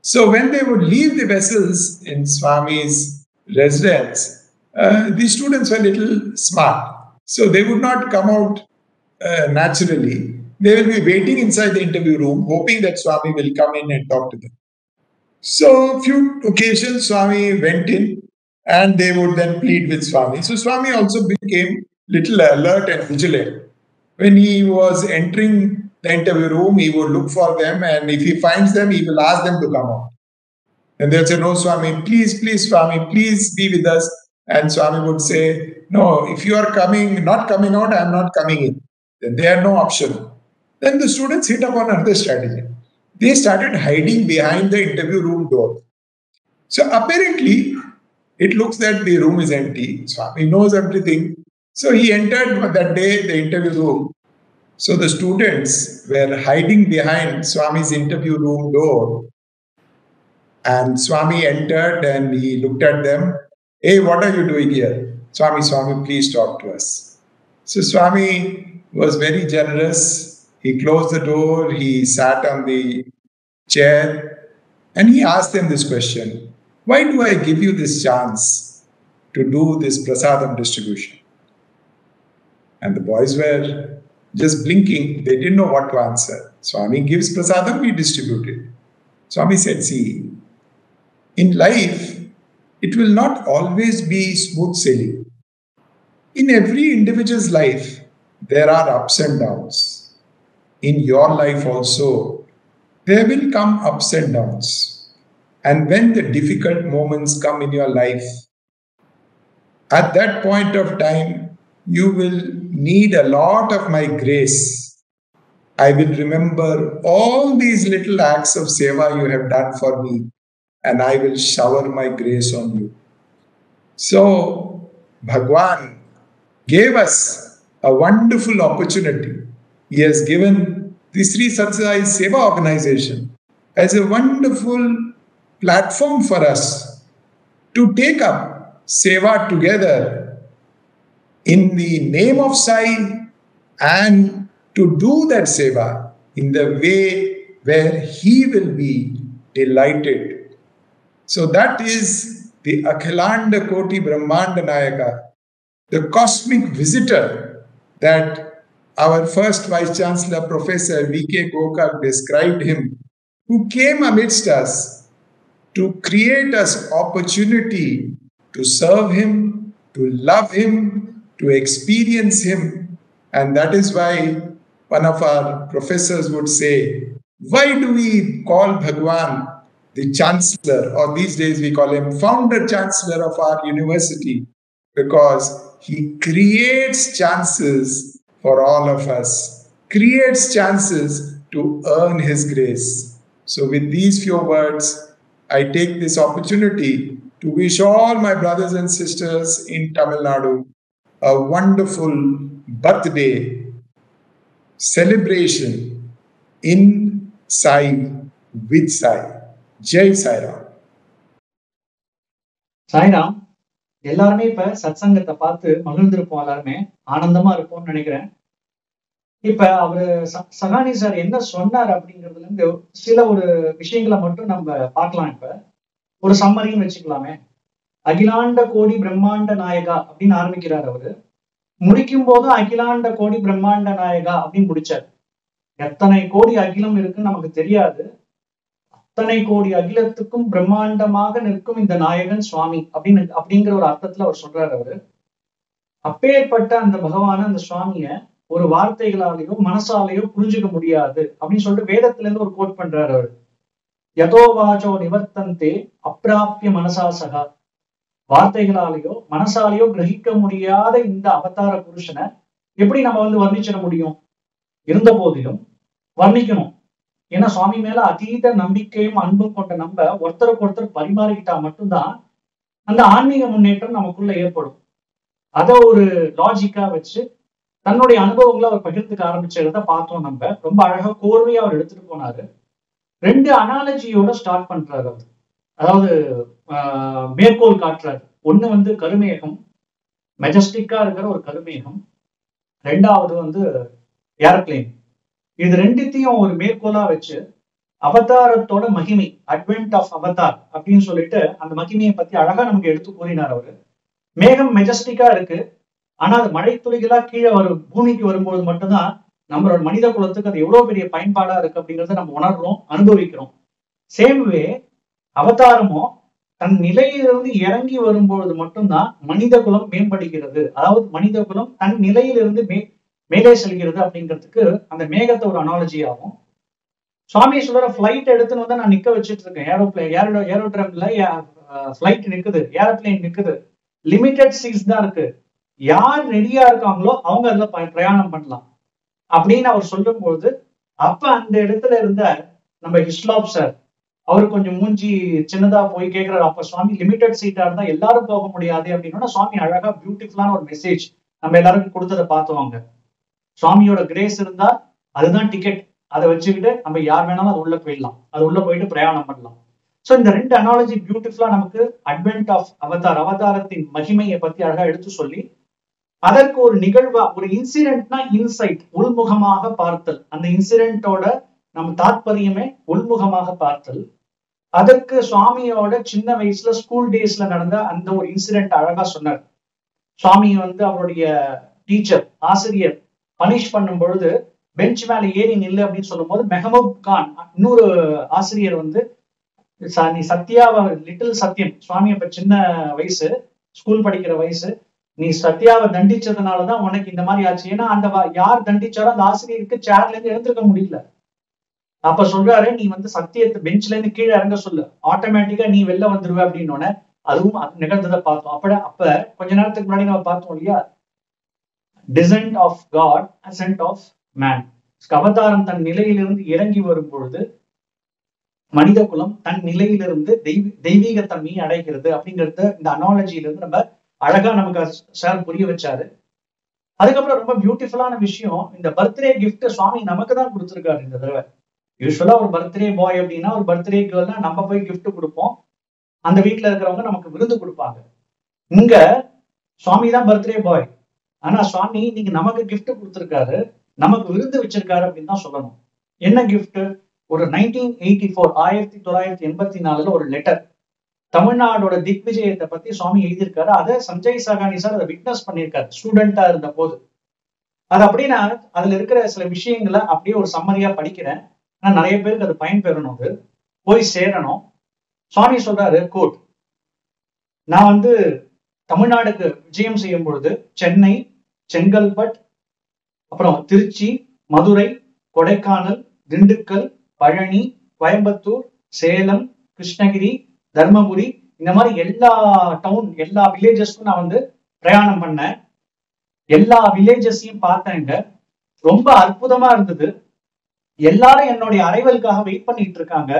So when they would leave the vessels in Swami's residence, the students were a little smart. So they would not come out naturally. They will be waiting inside the interview room, hoping that Swami will come in and talk to them. So a few occasions Swami went in and they would then plead with Swami. So Swami also became little alert and vigilant. When he was entering the interview room, he would look for them, and if he finds them, he will ask them to come out. And they'll say, no, Swami, please, Swami, please be with us. And Swami would say, no, if you are not coming out, I am not coming in. Then they had no option. Then the students hit upon another strategy. They started hiding behind the interview room door. So apparently, it looks that the room is empty. Swami knows everything. So he entered that day the interview room. So the students were hiding behind Swami's interview room door. And Swami entered and he looked at them. Hey, what are you doing here? Swami, please talk to us. So Swami was very generous. He closed the door. He sat on the chair and he asked them this question. Why do I give you this chance to do this prasadam distribution? And the boys were just blinking. They didn't know what to answer. Swami gives prasadam, we distribute it. Swami said, see, in life, it will not always be smooth sailing. In every individual's life, there are ups and downs. In your life also, there will come ups and downs. And when the difficult moments come in your life, at that point of time, you will need a lot of my grace I will remember all these little acts of seva you have done for me, and I will shower my grace on you. So, Bhagwan gave us a wonderful opportunity. He has given the Sri Satsai Seva organization as a wonderful platform for us to take up seva together in the name of Sai and to do that seva in the way where he will be delighted. So that is the Akhilanda Koti Brahmanda Nayaka, the cosmic visitor that our first Vice Chancellor Professor V.K. Gokak described him, who came amidst us to create us opportunity to serve him, to love him, to experience him. And that is why one of our professors would say, why do we call Bhagwan the Chancellor, or these days we call him Founder Chancellor of our university? Because he creates chances for all of us, creates chances to earn his grace. So with these few words, I take this opportunity to wish all my brothers and sisters in Tamil Nadu a wonderful birthday celebration in Sai with Sai. Jai Sai Ram. Sairam, எல்லாருமே இப்ப சத்சங்கத்தை பார்த்து மகிழ்ந்திருப்போம், எல்லாருமே ஆனந்தமா இருப்போம்னு நினைக்கிறேன். இப்ப அவரு சகானி சார் என்ன சொன்னார் அப்படிங்கிறதுல இருந்து சில ஒரு விஷயங்களை மட்டும் நம்ம பார்க்கலாம். இப்ப ஒரு சம்மரின்னு வச்சுக்கலாமே. அகிலாண்ட கோடி பிரம்மாண்ட நாயகா அப்படின்னு ஆரம்பிக்கிறார் அவரு. முடிக்கும் போதும் அகிலாண்ட கோடி பிரம்மாண்ட நாயகா அப்படின்னு முடிச்சார். எத்தனை கோடி அகிலம் இருக்குன்னு நமக்கு தெரியாது. அத்தனை கோடி அகிலத்துக்கும் பிரம்மாண்டமாக நிற்கும் இந்த நாயகன் சுவாமி அப்படிங்கிற ஒரு அர்த்தத்துல அவர் சொல்றாரு அவரு. அப்பேற்பட்ட அந்த பகவான, அந்த சுவாமிய ஒரு வார்த்தைகளாலேயோ மனசாலேயோ புரிஞ்சுக்க முடியாது அப்படின்னு சொல்லிட்டு வேதத்துல இருந்து ஒரு கோட் பண்றாரு அவரு. யதோ வாச்சோ நிவர்த்தந்தே அப்பிராப்பிய மனசா சகா. வார்த்தைகளாலேயோ மனசாலேயோ கிரகிக்க முடியாத இந்த அவதார புருஷனை எப்படி நம்ம வர்ணிச்சிட முடியும்? இருந்த போதிலும் வர்ணிக்கணும். ஏன்னா சுவாமி மேல அதீத நம்பிக்கையும் அன்பும் கொண்ட நம்ம ஒருத்தருக்கு ஒருத்தர் பரிமாறிக்கிட்டா மட்டும்தான் அந்த ஆன்மீக முன்னேற்றம் நமக்குள்ள ஏற்படும். அதை ஒரு லாஜிக்கா வச்சு தன்னுடைய அனுபவங்களை அவர் பகிர்ந்துக்க ஆரம்பிச்சதை பார்த்தோம். நம்ம ரொம்ப அழகா கோர்வையா அவர் எடுத்துட்டு போனாரு. 2 அனாலஜியோட ஸ்டார்ட் பண்றாரு அவர். அதாவது மேற்கோள் காட்டுறாரு. ஒண்ணு கருமேகம், மெஜஸ்டிக்கா இருக்கிற ஒரு கருமேகம். 2வது ஏரோப்ளேன். இது 2த்தையும் ஒரு மேற்கோளா வச்சு அவதாரத்தோட மகிமை, அட்வென்ட் ஆஃப் அவதார் அப்படின்னு சொல்லிட்டு அந்த மகிமையை பத்தி அழகா நமக்கு எடுத்து கூறினார் அவரு. மேகம் மெஜஸ்டிக்கா இருக்கு, ஆனா அது மழை துளிகளா கீழே பூமிக்கு வரும்போது மட்டும்தான் நம்மளோட மனித குலத்துக்கு அது எவ்வளவு பெரிய பயன்பாடா இருக்கு அப்படிங்கறத நம்ம உணர்றோம், அனுபவிக்கிறோம். சேம்வே அவதாரமும் தன் நிலையிலிருந்து இறங்கி வரும்பொழுது மட்டும்தான் மனித குலம் மேம்படுகிறது. அதாவது மனித குலம் தன் நிலையிலிருந்து மேலே செல்கிறது அப்படிங்கிறதுக்கு அந்த மேகத்தை ஒரு அனாலஜி ஆகும். சுவாமி சொல்ற பிளைட் எடுத்துன்னு நான் நிக்க வச்சுட்டு இருக்கேன். ஏரோட்ரம்ல பிளைட் நிக்குது, ஏரோப்ளேன் நிக்குது, லிமிடெட் சீட்ஸ் தான் இருக்கு. யார் ரெடியா இருக்காங்களோ அவங்க அதுல பிரயாணம் பண்ணலாம் அப்படின்னு அவர் சொல்லும் பொழுது, அப்ப அந்த இடத்துல இருந்த நம்ம ஹிஸ்லாப் சார் அவரு கொஞ்சம் மூஞ்சி சின்னதா போய் கேட்கிறாரு, அப்ப சுவாமி லிமிடெட் சீட்டா இருந்தா எல்லாரும் போக முடியாது அப்படின்னா சுவாமி அழகா பியூட்டிஃபுல்லான ஒரு மெசேஜ் நம்ம எல்லாருக்கும் கொடுத்ததை பார்த்தோம். சுவாமியோட கிரேஸ் இருந்தா அதுதான் டிக்கெட். அதை வச்சுக்கிட்டு நம்ம யார் வேணாலும் அது உள்ள போயிடலாம், அது உள்ள போயிட்டு பிரயாணம் பண்ணலாம். சோ இந்த 2 அனாலஜி பியூட்டிஃபுல்லா நமக்கு அட்வென்ட் ஆஃப் அவதார், அவதாரத்தின் மகிமையை பத்தி அழகா எடுத்து சொல்லி, அதற்கு ஒரு நிகழ்வா, ஒரு இன்சிடென்ட்னா இன்சைட், உள்முகமாக பார்த்தல். அந்த இன்சிடென்ட்டோட நம்ம தாத்பரியமே உள்முகமாக பார்த்தல். அதற்கு சுவாமியோட சின்ன வயசுல ஸ்கூல் டேஸ்ல நடந்த அந்த ஒரு இன்சிடென்ட் அழகா சொன்னார். சுவாமி அவருடைய டீச்சர், ஆசிரியர் பனிஷ் பண்ணும் பொழுது பெஞ்ச் மேல ஏறி நில்லு அப்படின்னு சொல்லும் போது மெஹமூப் கான் இன்னொரு ஆசிரியர் நீ சத்யாவை, லிட்டில் சத்யம், சுவாமி அப்ப சின்ன வயசு, ஸ்கூல் படிக்கிற வயசு, நீ சத்யாவை தண்டிச்சதுனாலதான் உனக்கு இந்த மாதிரி ஆச்சு. ஏன்னா அந்த யார் தண்டிச்சாரோ அந்த ஆசிரியருக்கு சேர்ல இருந்து எழுந்திருக்க முடியல. அப்ப சொல்றாரு, நீ சத்தியத்தை பெஞ்ச்ல இருந்து கீழே இறங்க சொல்லு, ஆட்டோமேட்டிக்கா நீ வெளில வந்துருவ அப்படின்னு. அதுவும் நிகழ்ந்ததை பார்த்தோம். அப்ப கொஞ்ச நேரத்துக்கு முன்னாடி நம்ம பார்த்தோம் இல்லையா, descent of God, ascent of man. அவதாரம் தன் நிலையிலிருந்து இறங்கி வரும் பொழுது மனித குலம் தன் நிலையிலிருந்து தெய்வீக தன்மையை அடைகிறது அப்படிங்கறத இந்த அனாலஜியிலிருந்து நம்ம அழகா நமக்கு சார் புரிய வச்சாரு. அதுக்கப்புறம் ரொம்ப பியூட்டிஃபுல்லான விஷயம், இந்த பர்த்டே கிஃப்ட் சுவாமி நமக்கு தான் கொடுத்துருக்காரு இந்த தடவை. யூஸ்வலா ஒரு பர்த்டே பாய் அப்படின்னா, ஒரு பர்த்டே கேர்ள்னா நம்ம போய் கிஃப்ட் கொடுப்போம், அந்த வீட்டுல இருக்கிறவங்க நமக்கு விருந்து கொடுப்பாங்க. இங்க சுவாமி தான் பர்த்டே பாய், ஆனா சுவாமி இன்னைக்கு நமக்கு கிஃப்ட் கொடுத்துருக்காரு, நமக்கு விருந்து வச்சிருக்காரு அப்படின்னு தான் சொல்லணும். என்ன கிஃப்ட்? ஒரு 1984 ஒரு லெட்டர் தமிழ்நாடோட திக்விஜயத்தை பத்தி சுவாமி எழுதியிருக்காரு. அதை சஞ்சய் சகானி சார் அதை விட்னஸ் பண்ணியிருக்காரு ஸ்டூடெண்டா இருந்த போது. அது அப்படின்னா அதுல இருக்கிற சில விஷயங்களை அப்படியே ஒரு சம்மரியா படிக்கிறேன். ஆனா நிறைய பேருக்கு அது பயன்பெறணும், அது போய் சேரணும். சுவாமி சொல்றாரு, கோட், நான் தமிழ்நாடுக்கு விஜயம் செய்யும் பொழுது சென்னை, செங்கல்பட், அப்புறம் திருச்சி, மதுரை, கொடைக்கானல், திண்டுக்கல், பழனி, கோயம்புத்தூர், சேலம், கிருஷ்ணகிரி, தர்மபுரி, இந்த மாதிரி எல்லா டவுன், எல்லா வில்லேஜஸ்க்கும் நான் பிரயாணம் பண்ணேன். எல்லா வில்லேஜஸையும் பார்த்தேங்க. ரொம்ப அற்புதமா இருந்தது. எல்லாரும் என்னுடைய அரைவலுக்காக வெயிட் பண்ணிட்டு இருக்காங்க.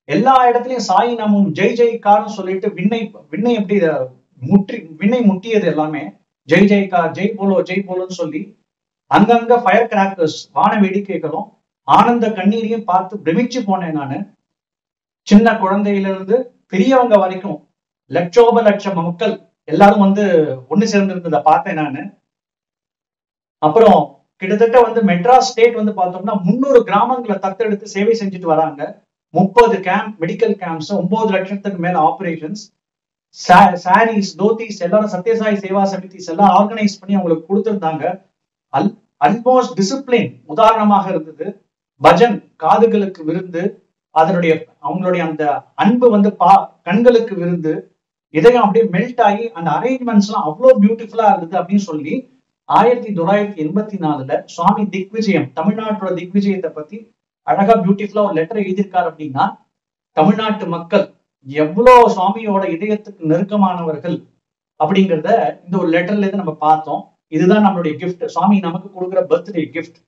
எல்லா இடத்துலயும் சாய் நாமம் ஜெய் ஜெய்கார்னு சொல்லிட்டு விண்ணை எப்படி விண்ணை முட்டியது எல்லாமே ஜெய் ஜெய்கார், ஜெய் போலோன்னு சொல்லி அங்கங்க ஃபயர் கிராக்கர்ஸ், வான வேடிக்கைகளும் ஆனந்த கண்ணீரையும் பார்த்து பிரமிச்சு போனேன் நானு. சின்ன குழந்தையிலிருந்து பெரியவங்க வரைக்கும் லட்சம் மக்கள் எல்லாரும் ஒண்ணு சேர்ந்திருந்ததை பார்த்தேன் நானு. அப்புறம் கிட்டத்தட்ட மெட்ராஸ் ஸ்டேட் பார்த்தோம்னா 300 கிராமங்களை தத்தெடுத்து சேவை செஞ்சுட்டு வராங்க. 30 கேம்ப், மெடிக்கல் கேம்ப்ஸ், 9 லட்சத்துக்கு மேல ஆபரேஷன்ஸ், சாரீஸ், தோத்திஸ் எல்லாரும் சத்யசாய் சேவா சமிதிஸ் எல்லாம் ஆர்கனைஸ் பண்ணி அவங்களுக்கு கொடுத்திருந்தாங்க. அல்மோஸ்ட் டிசிப்ளின் உதாரணமாக இருந்தது. பஜன் காதுகளுக்கு விருந்து, அதனுடைய அவங்களுடைய அந்த அன்பு கண்களுக்கு விருந்து, இதயம் அப்படியே மெல்ட் ஆகி அந்த அரேஞ்ச்மெண்ட்ஸ் எல்லாம் அவ்வளவு பியூட்டிஃபுல்லா இருந்தது அப்படின்னு சொல்லி 1984 சுவாமி திக்விஜயம், தமிழ்நாட்டோட திக்விஜயத்தை பத்தி அழகா பியூட்டிஃபுல்லா ஒரு லெட்டர் எழுதியிருக்காரு. அப்படின்னா தமிழ்நாட்டு மக்கள் எவ்வளவு சுவாமியோட இதயத்துக்கு நெருக்கமானவர்கள் அப்படிங்கிறத இந்த ஒரு லெட்டர்ல இருந்து நம்ம பார்த்தோம். இதுதான் நம்மளுடைய கிஃப்ட், சுவாமி நமக்கு கொடுக்குற பர்த்டே கிஃப்ட்.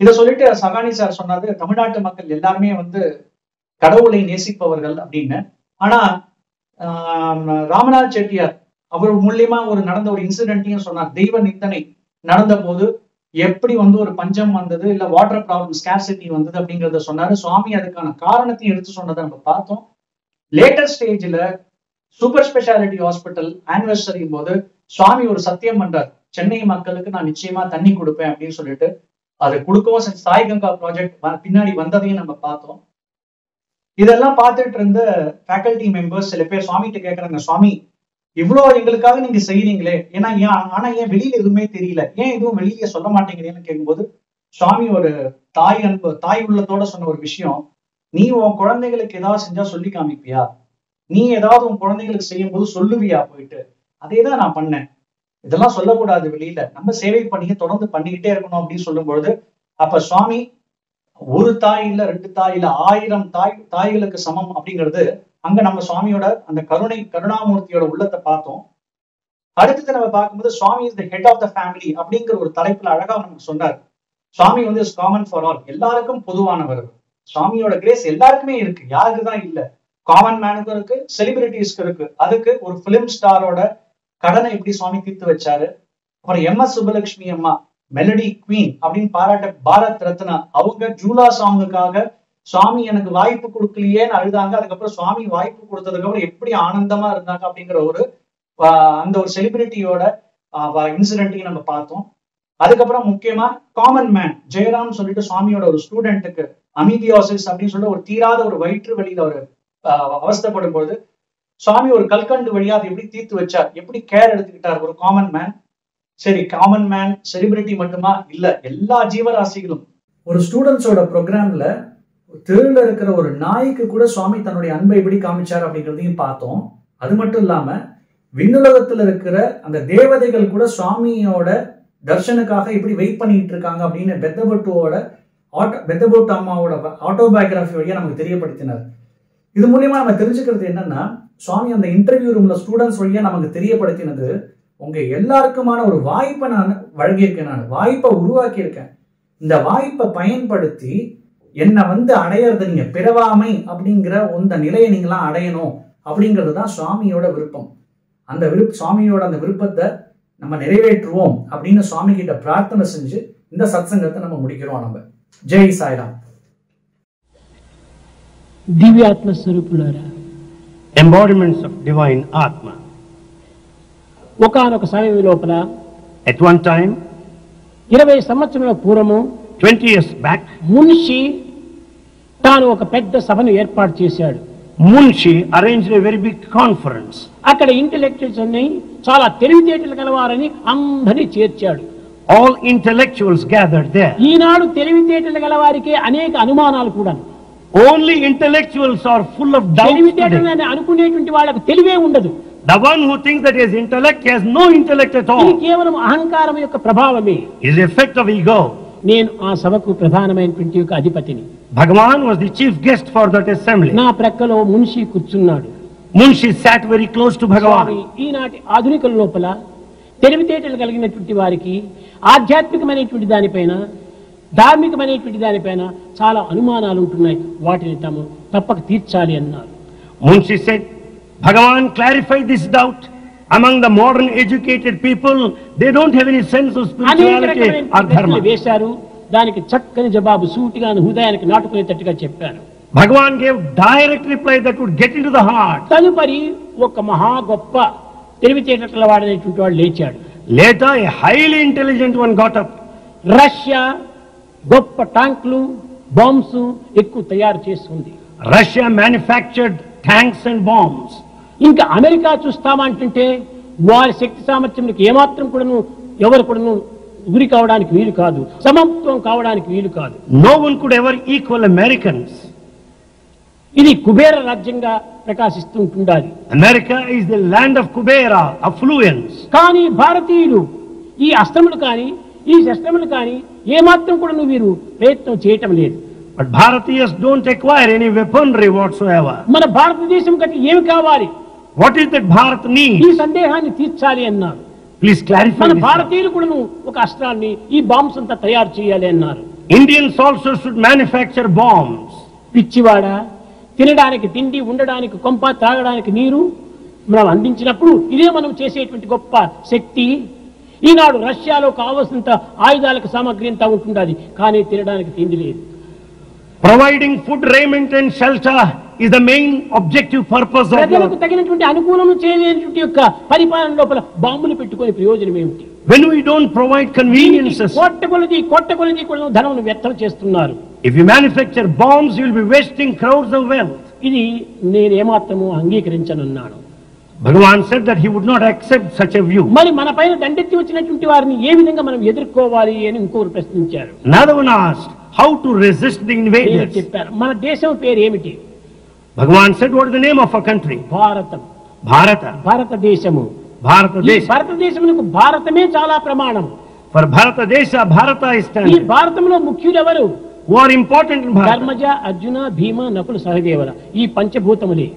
இதை சொல்லிட்டு சகானி சார் சொன்னாரு, தமிழ்நாட்டு மக்கள் எல்லாருமே கடவுளை நேசிப்பவர்கள் அப்படின்னு. ஆனா ராமநாத் செட்டியார் அவர் மூலியமா நடந்த ஒரு இன்சிடென்ட்டையும் சொன்னார். தெய்வ நிந்தனை நடந்த போது எப்படி ஒரு பஞ்சம் வந்தது, இல்ல வாட்டர் ப்ராப்ளம், ஸ்கேர்சிட்டி வந்தது அப்படிங்கறத சொன்னாரு. சுவாமி அதுக்கான காரணத்தையும் எடுத்து சொன்னதை நம்ம பார்த்தோம். லேட்டர் ஸ்டேஜ்ல சூப்பர் ஸ்பெஷாலிட்டி ஹாஸ்பிட்டல் ஆனிவர்சரி போது சுவாமி ஒரு சத்தியம் பண்றார், சென்னை மக்களுக்கு நான் நிச்சயமா தண்ணி கொடுப்பேன் அப்படின்னு சொல்லிட்டு. அது கொடுக்கவும் சாய் கங்கா ப்ராஜெக்ட் பின்னாடி வந்ததையும் நம்ம பார்த்தோம். இதெல்லாம் பார்த்துட்டு இருந்த ஃபேக்கல்டி மெம்பர்ஸ் சில பேர் சுவாமிகிட்ட கேட்கறாங்க, சுவாமி இவ்வளவு எங்களுக்காக நீங்க செய்யறீங்களே, ஆனா ஏன் வெளியில எதுவுமே தெரியல, ஏன் எதுவும் வெளியில சொல்ல மாட்டேங்கிறீங்கன்னு கேட்கும்போது சுவாமி ஒரு தாய் அன்பு, தாய் உள்ளத்தோட சொன்ன ஒரு விஷயம், நீ உன் குழந்தைகளுக்கு ஏதாவது செஞ்சா சொல்லி காமிப்பியா, நீ ஏதாவது உன் குழந்தைகளுக்கு செய்யும் போது சொல்லுவியா போயிட்டு, அதேதான் நான் பண்ணேன். இதெல்லாம் சொல்லக்கூடாது வெளியில, நம்ம சேவை பண்ணிக்க தொடர்ந்து பண்ணிக்கிட்டே இருக்கணும் அப்படின்னு சொல்லும் பொழுது, அப்ப சுவாமி ஒரு தாய் இல்ல, 2 தாய் இல்ல, 1000 தாய்களுக்கு சமம் அப்படிங்கிறது அங்க நம்ம சுவாமியோட அந்த கருணாமூர்த்தியோட உள்ளத்தை பார்த்தோம். அடுத்தது நம்ம பார்க்கும்போது Swami is the head of the family அப்படிங்கிற ஒரு தலைப்புல அழகா நமக்கு சொன்னார். Swami is common for all, எல்லாருக்கும் பொதுவானவர். சுவாமியோட கிரேஸ் எல்லாருக்குமே இருக்கு, யாருக்குதான் இல்ல. காமன் மேனுக்கும் இருக்கு, செலிபிரிட்டிஸ்க்கு இருக்கு. அதுக்கு ஒரு பிலிம் ஸ்டாரோட கடனை எப்படி சுவாமி தீர்த்து வச்சாரு. அப்புறம் MS சுப்பலட்சுமி அம்மா மெலடி குவீன் அப்படின்னு பாராட்ட பாரத் ரத்னா, அவங்க ஜூலா சாங்குக்காக சுவாமி எனக்கு வாய்ப்பு கொடுக்கலையேன்னு அழுதாங்க. அதுக்கப்புறம் சுவாமி வாய்ப்பு கொடுத்ததுக்கு அப்புறம் எப்படி ஆனந்தமா இருந்தாங்க அப்படிங்கிற அந்த ஒரு செலிபிரிட்டியோட இன்சிடென்ட்டையும் நம்ம பார்த்தோம். அதுக்கப்புறம் முக்கியமா காமன் மேன் ஜெயராம் சொல்லிட்டு சுவாமியோட ஒரு ஸ்டூடெண்ட்டுக்கு அமீபியோசிஸ் அப்படின்னு சொல்லிட்டு ஒரு தீராத ஒரு வயிற்று வழியில ஒரு அவஸ்தைப்படும் பொழுது சுவாமி ஒரு கல்கண்டு வழியா அதை எப்படி தீர்த்து வச்சார், எப்படி கேர் எடுத்துக்கிட்டார் ஒரு காமன் மேன். சரி, காமன் மேன் செலிபிரிட்டி மட்டுமா இல்ல, எல்லா ஜீவராசிகளும். ஒரு ஸ்டூடெண்ட்ஸோட ப்ரோக்ராம்ல தெருவில் இருக்கிற ஒரு நாய்க்கு கூட சுவாமி தன்னுடைய அன்பை எப்படி காமிச்சார் அப்படிங்கிறதையும் பார்த்தோம். அது மட்டும் இல்லாம விண்ணுலகத்துல இருக்கிற அந்த தேவதைகள் கூட சுவாமியோட தர்ஷனுக்காக எப்படி வெயிட் பண்ணிட்டு இருக்காங்க அப்படின்னு பெத்தபோட்டு அம்மாவோட ஆட்டோபயோகிராஃபி வழியா நமக்கு தெரியப்படுத்தினார். இது மூலியமா நம்ம தெரிஞ்சுக்கிறது என்னன்னா, சுவாமி அந்த இன்டர்வியூ ரூம்ல ஸ்டூடெண்ட்ஸ் வழியா நமக்கு தெரியப்படுத்தினது, உங்க எல்லாருக்குமான ஒரு வாய்ப்பை நான் வழங்கியிருக்கேன், நான் வாய்ப்பை உருவாக்கி இருக்கேன். இந்த வாய்ப்பை பயன்படுத்தி என்னை அடையிறது நீங்க பிறவாமை அப்படிங்கிற அந்த நிலையை நீங்களாம் அடையணும் அப்படிங்கிறது தான் சுவாமியோட விருப்பம். அந்த சுவாமியோட அந்த விருப்பத்தை நம்ம நிறைவேற்றுவோம் அப்படின்னு சுவாமி கிட்ட பிரார்த்தனை செஞ்சு இந்த சத்சங்கத்தை நம்ம முடிக்கிறோம். நம்ம ஜெய் சாய்ராம். దివ్యాత్మ స్వరూపులారా, embodiments of divine Atma. ఒకానొక సమయం లోపల At one time, 20 సంవత్సరాల పూర్వము 20 years back, మున్షి తాను ఒక పెద్ద సభను ఏర్పాటు చేశాడు. Munshi arranged a very big conference. అక్కడ ఇంటెలెక్చువల్స్ అన్ని చాలా తెలివితేటలు గలవారని అందరినీ చేర్చాడు. All intellectuals gathered there. ఈనాడు తెలివితేటలు గలవారికే అనేక అనుమానాలు కూడా. Only intellectuals are full of doubts. తెలివితేటలని అనుకునేటువంటి వాళ్ళకు తెలివే ఉండదు. The one who thinks that he has intellect, he has no intellect at ఇది all. కేవలం అహంకారం యొక్క ప్రభావమే. It is the effect of ego. నేను ఆ సభకు ప్రధానమైనటువంటి ఒక అధిపతిని. Bhagavan was the chief guest for that assembly. నా ప్రక్కలో మున్షి కూర్చున్నాడు. Munshi sat very close to Bhagavan. ఈనాటి ఆధునికుల లోపల తెలివితేటలు కలిగినటువంటి వారికి ఆధ్యాత్మికమైనటువంటి దానిపైన, ధార్మికమైనటువంటి దానిపైన చాలా అనుమానాలు ఉంటున్నాయి. వాటిని తాము తప్పక తీర్చాలి అన్నారు. Munshi said, Bhagavan clarified this doubt. Among the modern educated people, they don't have any sense of spirituality or dharma. వేశారు. దానికి చక్కని జవాబు సూటిగా హృదయానికి నాటుకునేటట్టుగా చెప్పారు. Bhagavan gave direct reply that would get into the heart. తదుపరి ఒక మహా గొప్ప తెలివితేటల వాడనేటువంటి వాడు లేచాడు. Later, a highly intelligent one got up. Russia గొప్ప ట్యాంకులు, బాంబ్స్ ఎక్కువ తయారు చేస్తుంది. Russia manufactured tanks and bombs. ఇంకా అమెరికా చూస్తామంటుంటే వారి శక్తి సామర్థ్యంకి ఏమాత్రం కూడాను ఎవరు కూడాను గురి కావడానికి వీలు కాదు, సమత్వం కావడానికి వీలు కాదు. No one could ever equal Americans. ఇది కుబేర రాజ్యంగా ప్రకాశిస్తూ ఉంటుండాలి. America is the land of Kubera, affluence. కానీ భారతీయులు ఈ అస్త్రములు కానీ ఈ శస్త్రములు కానీ ఏమాత్రం కూడా వీరు ప్రయత్నం చేయటం లేదు. But Bharatiyas don't acquire any weaponry whatsoever. మన భారతదేశం కట్టి ఏమి కావాలి, What is that Bharat ఈ needs? సందేహాన్ని తీర్చాలి అన్నారు. Please clarify మన this. భారతీయులు కూడా ఒక అస్త్రాన్ని, ఈ బాంబ్స్ అంతా తయారు చేయాలి అన్నారు. Indians also should manufacture bombs. పిచ్చివాడ, తినడానికి తిండి, ఉండడానికి కొంప, త్రాగడానికి నీరు మనం అందించినప్పుడు ఇదే మనం చేసేటువంటి గొప్ప శక్తి. ఈనాడు రష్యాలో కావలసినంత ఆయుధాలకు సామగ్రి అంతా ఉంటుండది, కానీ తినడానికి తిండి లేదు. Providing food, raiment and shelter is the main objective purpose of ప్రజలకు war. తగినటువంటి అనుకూలం చేయలేనటువంటి యొక్క పరిపాలన లోపల బాంబులు పెట్టుకునే ప్రయోజనం ఏమిటి? When we don't provide conveniences, కోట్ల కొలది కూడా ధనం వ్యర్థం చేస్తున్నారు. if you manufacture bombs, you will be wasting crowds of wealth. ఇది నేనేమాత్రము అంగీకరించనున్నాను. Bhagavan said that he would not accept such a view. మరి మన పైన దండెత్తి వచ్చినటువంటి వారిని ఏ విధంగా మనం ఎదుర్కోవాలి అని ఇంకొకరు ప్రశ్నించారు. Another one asked how to resist the నేను invaders. చెప్పారు, మన దేశం పేరు ఏమిటి? Bhagavan said, what is the name of our country? Bharatam. Bharata. భారతదేశము. ఈ Bharatadesha. భారతదేశమునకు భారతమే చాలా ప్రమాణం. For Bharatadesha, Bharata is ఈ standard. భారతంలో ముఖ్యులు ఎవరు? Who are important in Bharata? Dharmaja, Arjuna, భీమ, నకుల, సహదేవల, ఈ పంచభూతములే.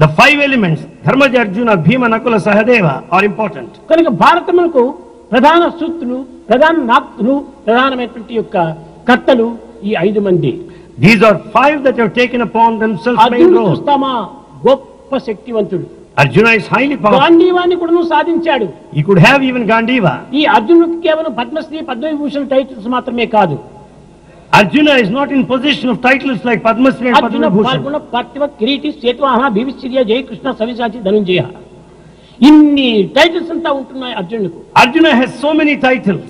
The 5 elements, Dharmaja, Arjuna, Bhima, Nakula, Sahadeva are important. కనుక భారతమునకు ప్రధాన సూత్రులు, ప్రధాన నాయకులు, ప్రధానమైనటువంటి యొక్క కర్తలు ఈ 5 మంది. These are 5 that have taken upon themselves main అర్జునుడు role. చూస్తామా, గొప్ప శక్తివంతుడు. Arjuna is highly powerful. గాంధీవాన్ని కూడా సాధించాడు. He could have even Gandiva. ఈ అర్జునుడికి కేవలం పద్మశ్రీ, పద్మవిభూషణ్ టైటిల్స్ మాత్రమే కాదు. Arjuna is not in possession of titles like Padma Shri and Arjuna Padma Bhushan. పాల్గొన పార్థివ కిరీటి సేతువాహన భీవిశ్చర్య జయకృష్ణ సవిసాచి ధనుంజయ, ఇన్ని టైటిల్స్ అంతా ఉంటున్నాయి అర్జునుడికి. Arjuna has so many titles.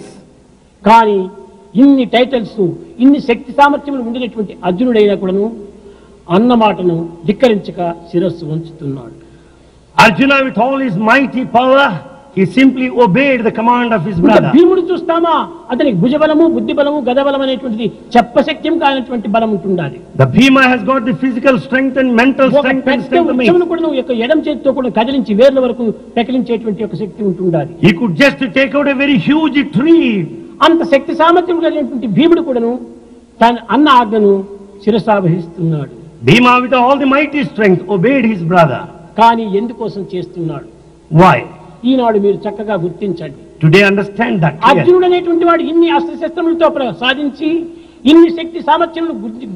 కానీ ఇన్ని టైటిల్స్, ఇన్ని శక్తి సామర్థ్యములు ఉండినటువంటి అర్జునుడైనా కూడాను అన్న మాటను ధిక్కరించక శిరస్సు వంచుతున్నాడు. Arjuna, with all his mighty power, he simply obeyed the command of his ఇంకా brother. భీముడు చూస్తామా, అతనికి భుజబలము, బుద్ధి బలము, గదబలం అనేటువంటిది చెప్పశక్యం కానటువంటి బలం ఉంటుండాలి. The Bhima has got the physical strength and mental ఒక strength and పెద్ద strength of వృక్షమును mind. కూడా యొక్క ఎడం చేతితో కూడా కదిలించి వేర్ల వరకు పెకిలించేటువంటి ఒక శక్తి ఉంటుండాలి. He could just take out a very huge tree. అంత శక్తి సామర్థ్యం కలిగినటువంటి భీముడు కూడాను తన అన్న ఆజ్ఞను శిరసావహిస్తున్నాడు. Bhima, with all the mighty strength, obeyed his brother. కానీ ఎందుకోసం చేస్తున్నాడు? Why? ఈనాడు మీరు చక్కగా గుర్తించండి. Today understand that clearly. అర్జునుడు అనేటువంటి వాడు ఇన్ని అస్త్రశస్త్రములతో సాధించి ఇన్ని శక్తి సామర్థ్యాలను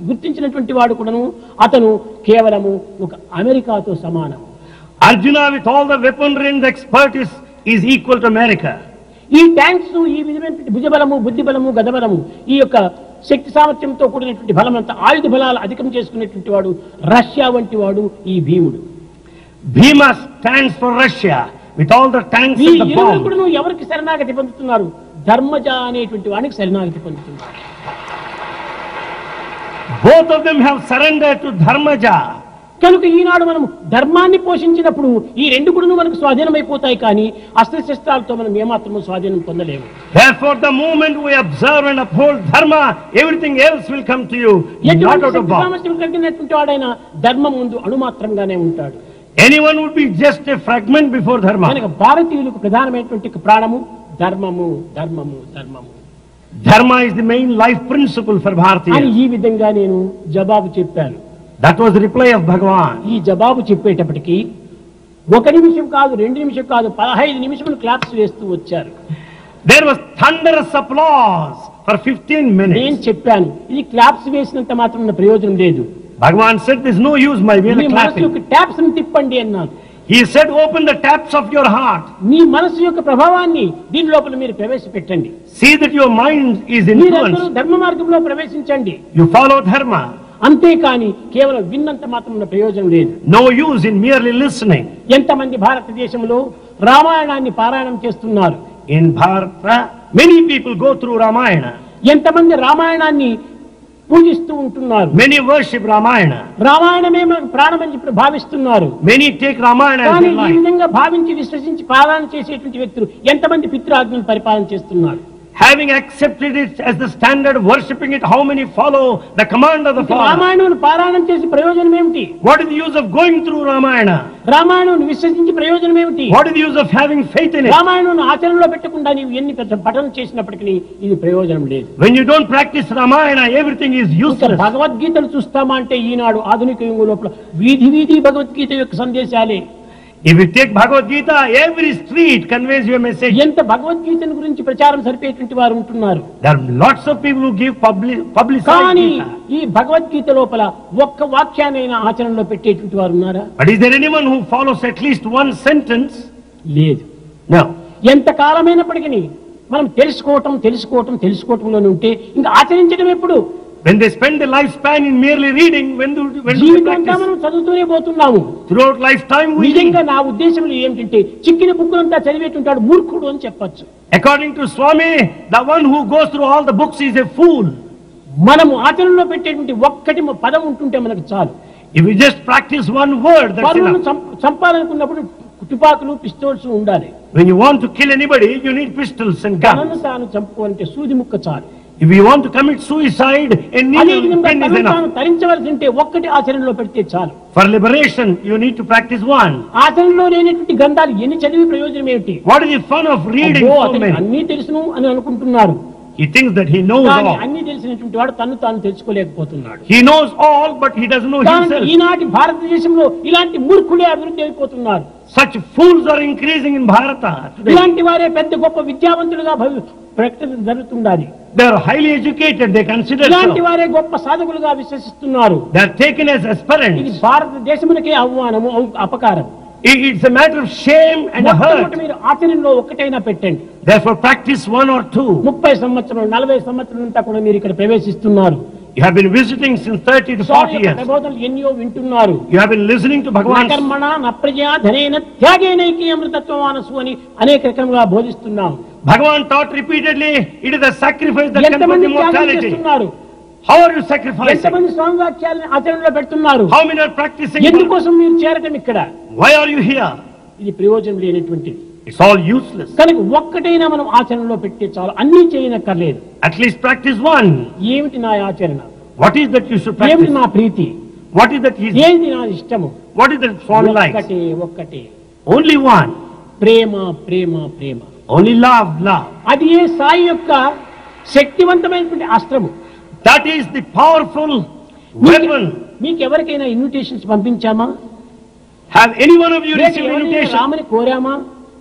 గుర్తించినటువంటి వాడు కూడాను అతను కేవలము ఒక అమెరికాతో సమానం. Arjuna with all the weaponry and the expertise is equal to America. ఈ ట్యాంక్స్, ఈ విధమైనటువంటి భుజబలము, బుద్ధిబలము, గదబలము, ఈ యొక్క శక్తి సామర్థ్యంతో కూడినటువంటి బలమంతా ఆయుధ బలాలు అధికం చేసుకునేటువంటి వాడు రష్యా వంటి వాడు ఈ భీముడు. Bhima stands for Russia with all the tanks ఈ and the ఇరువురు bombs. కూడాను ఎవరికి శరణాగతి పొందుతున్నారు? ధర్మజ అనేటువంటి వానికి శరణాగతి పొందుతున్నారు. Both of them have surrendered to Dharmaja. కనుక ఈనాడు మనం ధర్మాన్ని పోషించినప్పుడు ఈ రెండు కూడా మనకు స్వాధీనమైపోతాయి, కానీ అస్త్రశస్త్రాలతో మనం ఏమాత్రము స్వాధీనం పొందలేము. Therefore, the moment we observe and uphold Dharma, everything else will come to you, not out of bounds. సామర్థ్యం కలిగినటువంటి వాడైనా ధర్మం ముందు అణుమాత్రంగానే ఉంటాడు. Anyone would be just a fragment before Dharma. కనుక భారతీయులకు ప్రధానమైనటువంటి ప్రాణము ధర్మము, ధర్మము, ధర్మము. Dharma is the main life principle for అని Bharatiya. ఈ విధంగా నేను జవాబు చెప్పాను. That was the reply of Bhagavan. ఈ జవాబు చెప్పేటప్పటికి 1 నిమిషం కాదు, 2 నిమిషం కాదు, 15 నిమిషములు క్లాప్స్ వేస్తూ వచ్చారు. There was thunderous applause for 15 నేను minutes. చెప్పాను, ఇది క్లాప్స్ వేసినంత మాత్రం ప్రయోజనం లేదు. Bhagavan said, "There's no use my way me of మనసు యొక్క clapping." ట్యాప్స్ తిప్పండి అన్నాను. He said, "Open the taps of your heart. మీ మనసు యొక్క ప్రభావాన్ని దీని లోపల మీరు ప్రవేశపెట్టండి. See that your mind is మీరందరూ influenced. ధర్మ మార్గంలో ప్రవేశించండి. You follow Dharma. అంతేకాని కేవలం విన్నంత మాత్రం ప్రయోజనం లేదు. No use in merely listening." ఎంతమంది భారతదేశంలో రామాయణాన్ని పారాయణం చేస్తున్నారు? In Bharata, many people go through Ramayana. ఎంతమంది రామాయణాన్ని పూజిస్తూ ఉంటున్నారు? Many worship Ramayana. రామాయణమే మనకు ప్రాణమని చెప్పి భావిస్తున్నారు. Many take Ramayana as కానీ their ఈ life. విధంగా భావించి విశ్వసించి పాలన చేసేటువంటి వ్యక్తులు ఎంతమంది పితృఆజ్ఞను పరిపాలన చేస్తున్నారు? Having accepted it as the standard, worshipping it, how many follow the command of the Father? Ramayanam పారాయణం చేసి ప్రయోజనం ఏమిటి? What is the use of going through Ramayana? Ramayanam విశ్వసించి ప్రయోజనం ఏమిటి? What is the use of having faith in it? Ramayanam ఆచరణలో పెట్టకుండా నీవు ఎన్ని పెద్ద పఠనం చేసినప్పటికీ ఇది ప్రయోజనం లేదు. When you don't practice Ramayana, everything is ఇంకా useless. భగవద్గీతను చూస్తామా అంటే ఈనాడు ఆధునిక యుగం లోపల వీధి వీధి భగవద్గీత యొక్క సందేశాలే. If you take Bhagavad Gita, every street conveys your message. ఎంత భగవద్గీతను గురించి ప్రచారం సరిపేటువంటి వారు ఉంటున్నారు. There are lots of people who give publicized కానీ Gita. ఈ భగవద్గీత లోపల ఒక్క వాక్యాన్నైనా ఆచరణలో పెట్టేటువంటి వారు ఉన్నారా? But is there anyone who follows at least one sentence? లేదు. No. ఎంత కాలమైనప్పటికీ మనం తెలుసుకోవటంలోనే ఉంటే ఇంకా ఆచరించడం ఎప్పుడు? When they spend a lifespan in merely reading, when do they జీవితం అంతా practice? మనం చదువుతూనే పోతున్నాము. Throughout lifetime we నిజంగా read. నా ఉద్దేశంలో ఏమిటంటే చిక్కిన బుక్కులంతా చదివేటుంటాడు మూర్ఖుడు అని చెప్పొచ్చు. According to Swami, the one who goes through all the books is a fool. మనము ఆచరణలో పెట్టేటువంటి ఒక్కటి పదం ఉంటుంటే మనకు చాలు. If we just practice one word, that's పరులను enough. చంపాలనుకున్నప్పుడు తుపాకులు, పిస్తోల్స్ ఉండాలి. When you want to kill anybody, you need pistols and తనను guns. తాను చంపుకోవాలంటే సూది ముక్క చాలు. If you want to commit suicide, a అదే needle విధంగా pen is తనను తాను enough. తరించవలసి ఉంటే ఒక్కటి ఆచరణలో పెడితే చాలు. For liberation, you need to practice one. ఆచరణలో లేనటువంటి గ్రంథాలు ఎన్ని చదివి ప్రయోజనం ఏమిటి? What is the fun of reading అబ్బో, so అతనికి many? అన్నీ తెలుసును అని అనుకుంటున్నారు. He thinks that he knows కానీ all. అన్ని తెలిసినటువంటి వాడు తను తాను తెలుసుకోలేకపోతున్నాడు. He knows all, but he doesn't know కానీ himself. ఈనాటి భారతదేశంలో ఇలాంటి మూర్ఖులే అభివృద్ధి అయిపోతున్నారు. Such fools are increasing in Bharata today. ఇలాంటి వారే పెద్ద గొప్ప విద్యావంతులుగా ప్రకటన జరుగుతున్నది. They are highly educated, they consider ఇలాంటి so. వారే గొప్ప సాధకులుగా విశ్వసిస్తున్నారు. They are taken as ఇది aspirants. భారతదేశమునకే అవమానము, అపకారం. It's a matter of shame and మొట్టమొదట hurt. మీరు ఆచరణలో ఒక్కటైనా పెట్టండి. Therefore, practice one or two. 30 సంవత్సరాలు 40 సంవత్సరాలు అంతా కూడా మీరు ఇక్కడ ప్రవేశిస్తున్నారు. You have been visiting since 30 to 40 years. ప్రబోధనలు ఎన్నో వింటున్నారు. You have been listening to Bhagavan. కర్మణ నప్రజా ధనేన త్యాగేనైకి అమృతత్వమానసు అని అనేక రకంగా బోధిస్తున్నాం. Bhagavan taught repeatedly, it is a sacrifice that can ఎంతమంది bring త్యాగం immortality. చేస్తున్నారు? How are you sacrificing? ఎంతమంది స్వామి వాక్యాలను ఆచరణలో పెడుతున్నారు? How many are practicing? ఎందుకోసం మీరు చేరటం ఇక్కడ? Why are you here? ఇది ప్రయోజనం లేనటువంటిది. It's all useless. కనుక ఒక్కటైనా మనం ఆచరణలో పెట్టే చాలు, అన్నీ చేయనక్కర్లేదు. At least practice one. ఏమిటి నా ఆచరణ? What is that you should ఏమిటి practice? నా ప్రీతి? What is that is? ఏది నా ఇష్టము? What is that Swami likes? ఒక్కటే Only one. ప్రేమ, ప్రేమ, ప్రేమ. Only love, love. అది ఏ సాయి యొక్క శక్తివంతమైనటువంటి అస్త్రము. That is the powerful weapon. మీకు ఎవరికైనా invitations పంపించామా? Have any one of you లేక received ఎవరినైనా invitation? రామని కోరామా?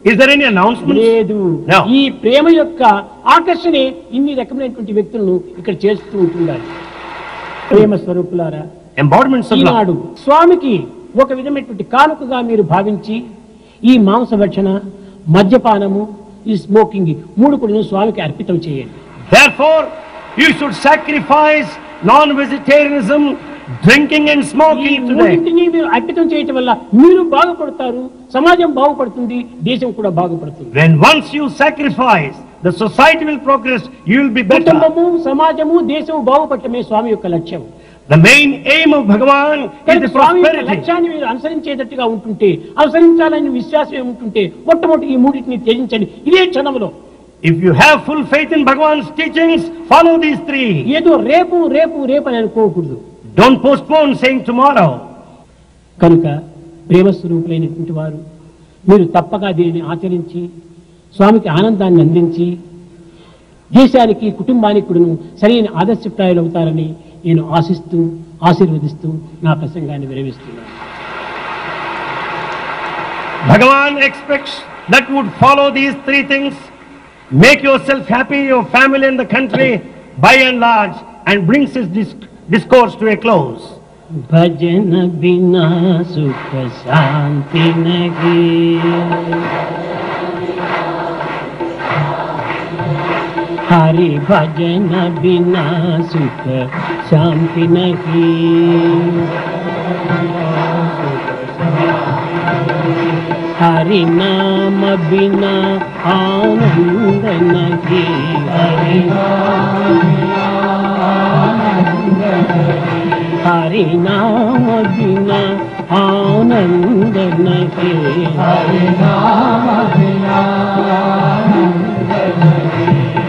Is there any announcement? లేదు. No. ఈ ప్రేమ యొక్క ఆకర్షణే ఇన్ని రకమైనటువంటి వ్యక్తులను ఇక్కడ చేస్తూ ఉంటున్నారు. ప్రేమ స్వరూపులారా, Embodiments of love. ఈనాడు స్వామికి ఒక విధమైనటువంటి కానుకగా మీరు భావించి ఈ మాంసభక్షణ, మద్యపానము, ఈ స్మోకింగ్ మూడు కూడా స్వామికి అర్పితం చేయండి. Therefore, you should sacrifice non-vegetarianism, drinking and ఈ smoking today. మూడింటిని మీరు అర్పితం చేయటం వల్ల మీరు బాగుపడతారు, సమాజం బాగుపడుతుంది, దేశం కూడా బాగుపడుతుంది. When once you sacrifice, the society will progress, you will be better. కుటుంబము, సమాజము, దేశము బాగుపడటమే స్వామి యొక్క లక్ష్యం. The main aim of Bhagavan is the స్వామి యొక్క prosperity. లక్ష్యాన్ని మీరు అనుసరించేటట్టుగా ఉంటుంటే, అనుసరించాలని విశ్వాసం ఏముంటుంటే మొట్టమొదటి ఈ మూడింటిని త్యజించండి ఇదే క్షణంలో. If you have full faith in Bhagavan's teachings, follow these three. ఏదో రేపు రేపు రేపు అని అనుకోకూడదు. Don't postpone saying tomorrow. కనుక ప్రేమస్వరూపులైనటువంటి వారు మీరు తప్పగా దీనిని ఆచరించి స్వామికి ఆనందాన్ని అందించి దేశానికి, కుటుంబానికి కూడా సరైన ఆదర్శప్రాయాలు అవుతారని నేను ఆశిస్తూ, ఆశీర్వదిస్తూ నా ప్రసంగాన్ని విరమిస్తున్నాను. Bhagavan expects that you would follow these three things. Make yourself happy, your family and the country by and large, and brings his discourse to a close. भजन बिना सुख शांति नहीं, हरि भजन बिना सुख शांति नहीं, हरि नाम बिना आनंद नहीं, हरि हरि नाम बिना आनंद नहीं, हरि नाम बिना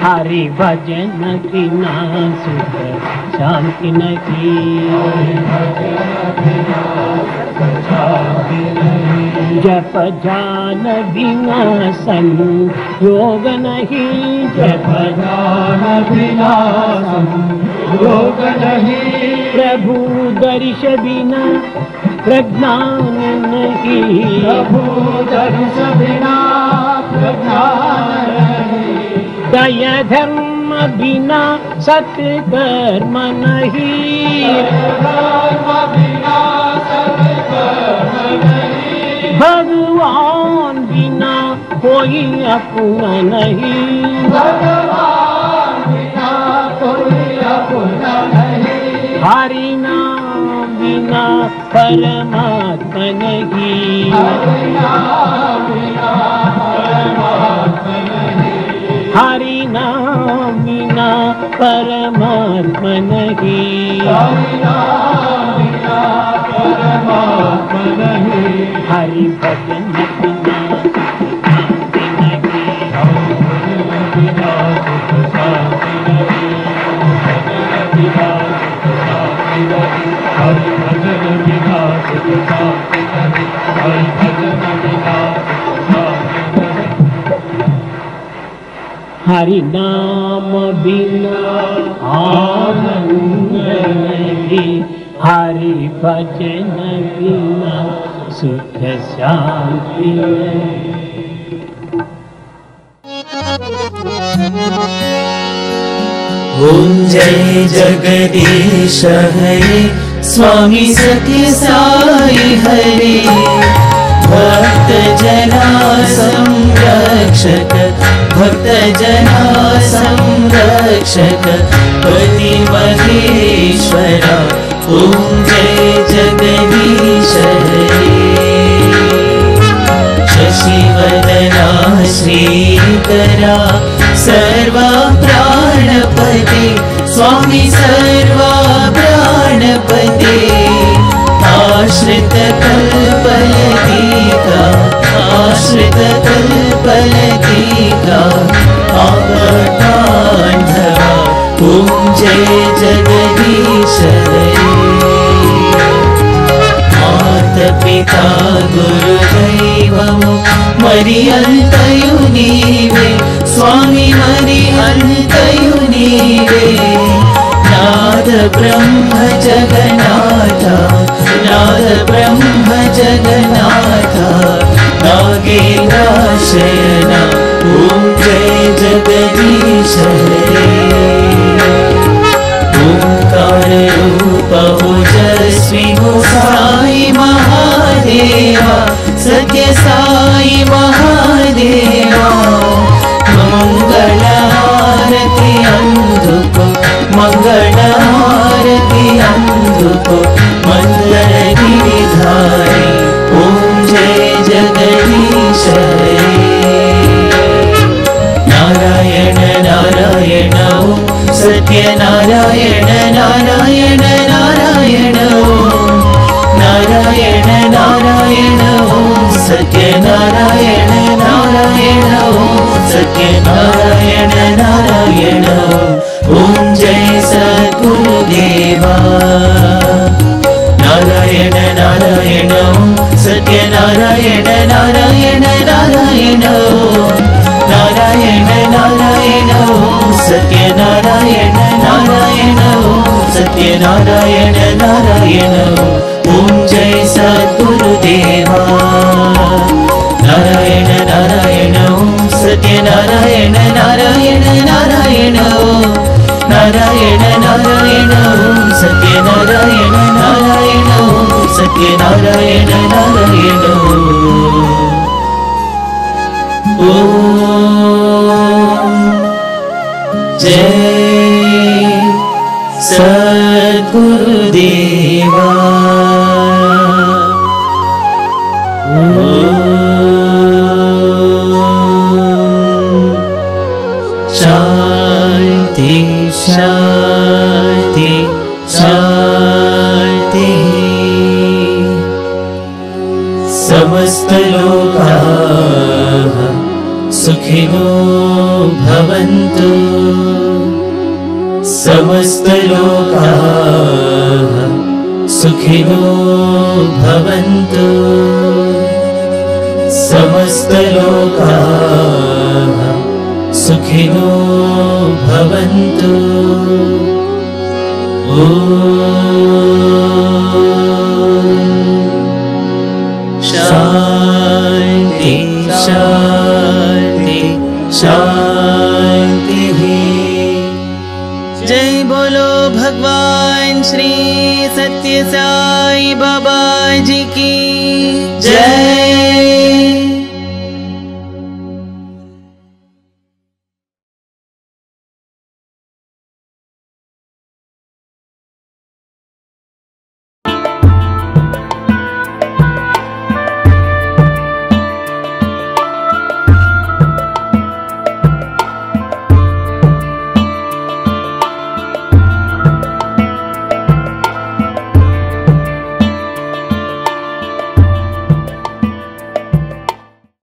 हरि भजन बिना सुख शांति नहीं, जप जान बिना संयोग नहीं, जप जान बिना संयोग नहीं, प्रभु दर्श बिना प्रज्ञान नहीं, प्रभु दर्श बिना प्रज्ञान नहीं, दया धर्म बिना सत्कर्म नहीं, धर्म बिना सत्कर्म नहीं, भगवान बिना कोई अपना नहीं, भगवान बिना कोई अपना नहीं, हरि नाम बिना परमात्मा नहीं, हरि नाम बिना परमात्मा नहीं, हरि नाम बिना परमात्मा नहीं, हरि नाम बिना परमात्मा नहीं, हरि भजन बिना शांति नहीं, हरि भजन बिना शांति नहीं, हरि भजन बिना शांति नहीं, हरि भजन बिना शांति नहीं, हरि नाम बिना आनंद नहीं, हरि भजन बिना सुख शांति नहीं। ओम जय जगदीश हरे, स्वामी सत्य साई हरे, भक्त जना संरक्षक, भक्त जना संरक्षक, पति महेश्वरा, ओम जय जगदीश हरे, शशिवदना श्रीकरा, सर्वा प्राणपते, स्वामी सर्वा प्राणपते, आश्रित कल्पलतिका, आश्रित कल्पलतिका, आवतान्धवा, ओम जय जगदीश हरे, माता पिता गुरुदैवमु मरि अंतयु नीवे, स्वामी मरि अंतयु नीवे, नाद ब्रह्म जगन्नाथ, नाद ब्रह्म जगन्नाथ, नाद नागेन्द्र शयना ओम जय जगदीश हरे ओंकार रूप ओजस्वी हो साई महादेवा सत्य साई महादेवा मंगल आरती अंधुको मंगल आरती अंधुको मंगल गिरिधारी ओम जय जगदीश हरे नारायण नारायण ओम सत्य नारायण नारायण नारायण ओम नारायण नारायण ओम सत्य नारायण नारायण ओम सत्य नारायण नारायण ओम जय सद्गुरुदेवा नारायण नारायण ओम सत्य नारायण नारायण नारायण ओम नारायण नारायण ओम सत्य नारायण नारायण ओम सत्य नारायण नारायण ओम जय सद्गुरुदेवा नारायण नारायण ओम सत्य नारायण नारायण नारायण ओम नारायण नारायण ओम सत्य नारायण नारायण ओम सत्य नारायण नारायण ओम जय सद्गुरुदेवा शांति शांति शांति समस्त लोकाः सुखिनो भवन्तु समस्त लोकाः सुखिनो भवन्तु समस्त लोकाः सुखिनो भवन्तु शांति शांति शांति जय बोलो भगवान श्री सत्य साई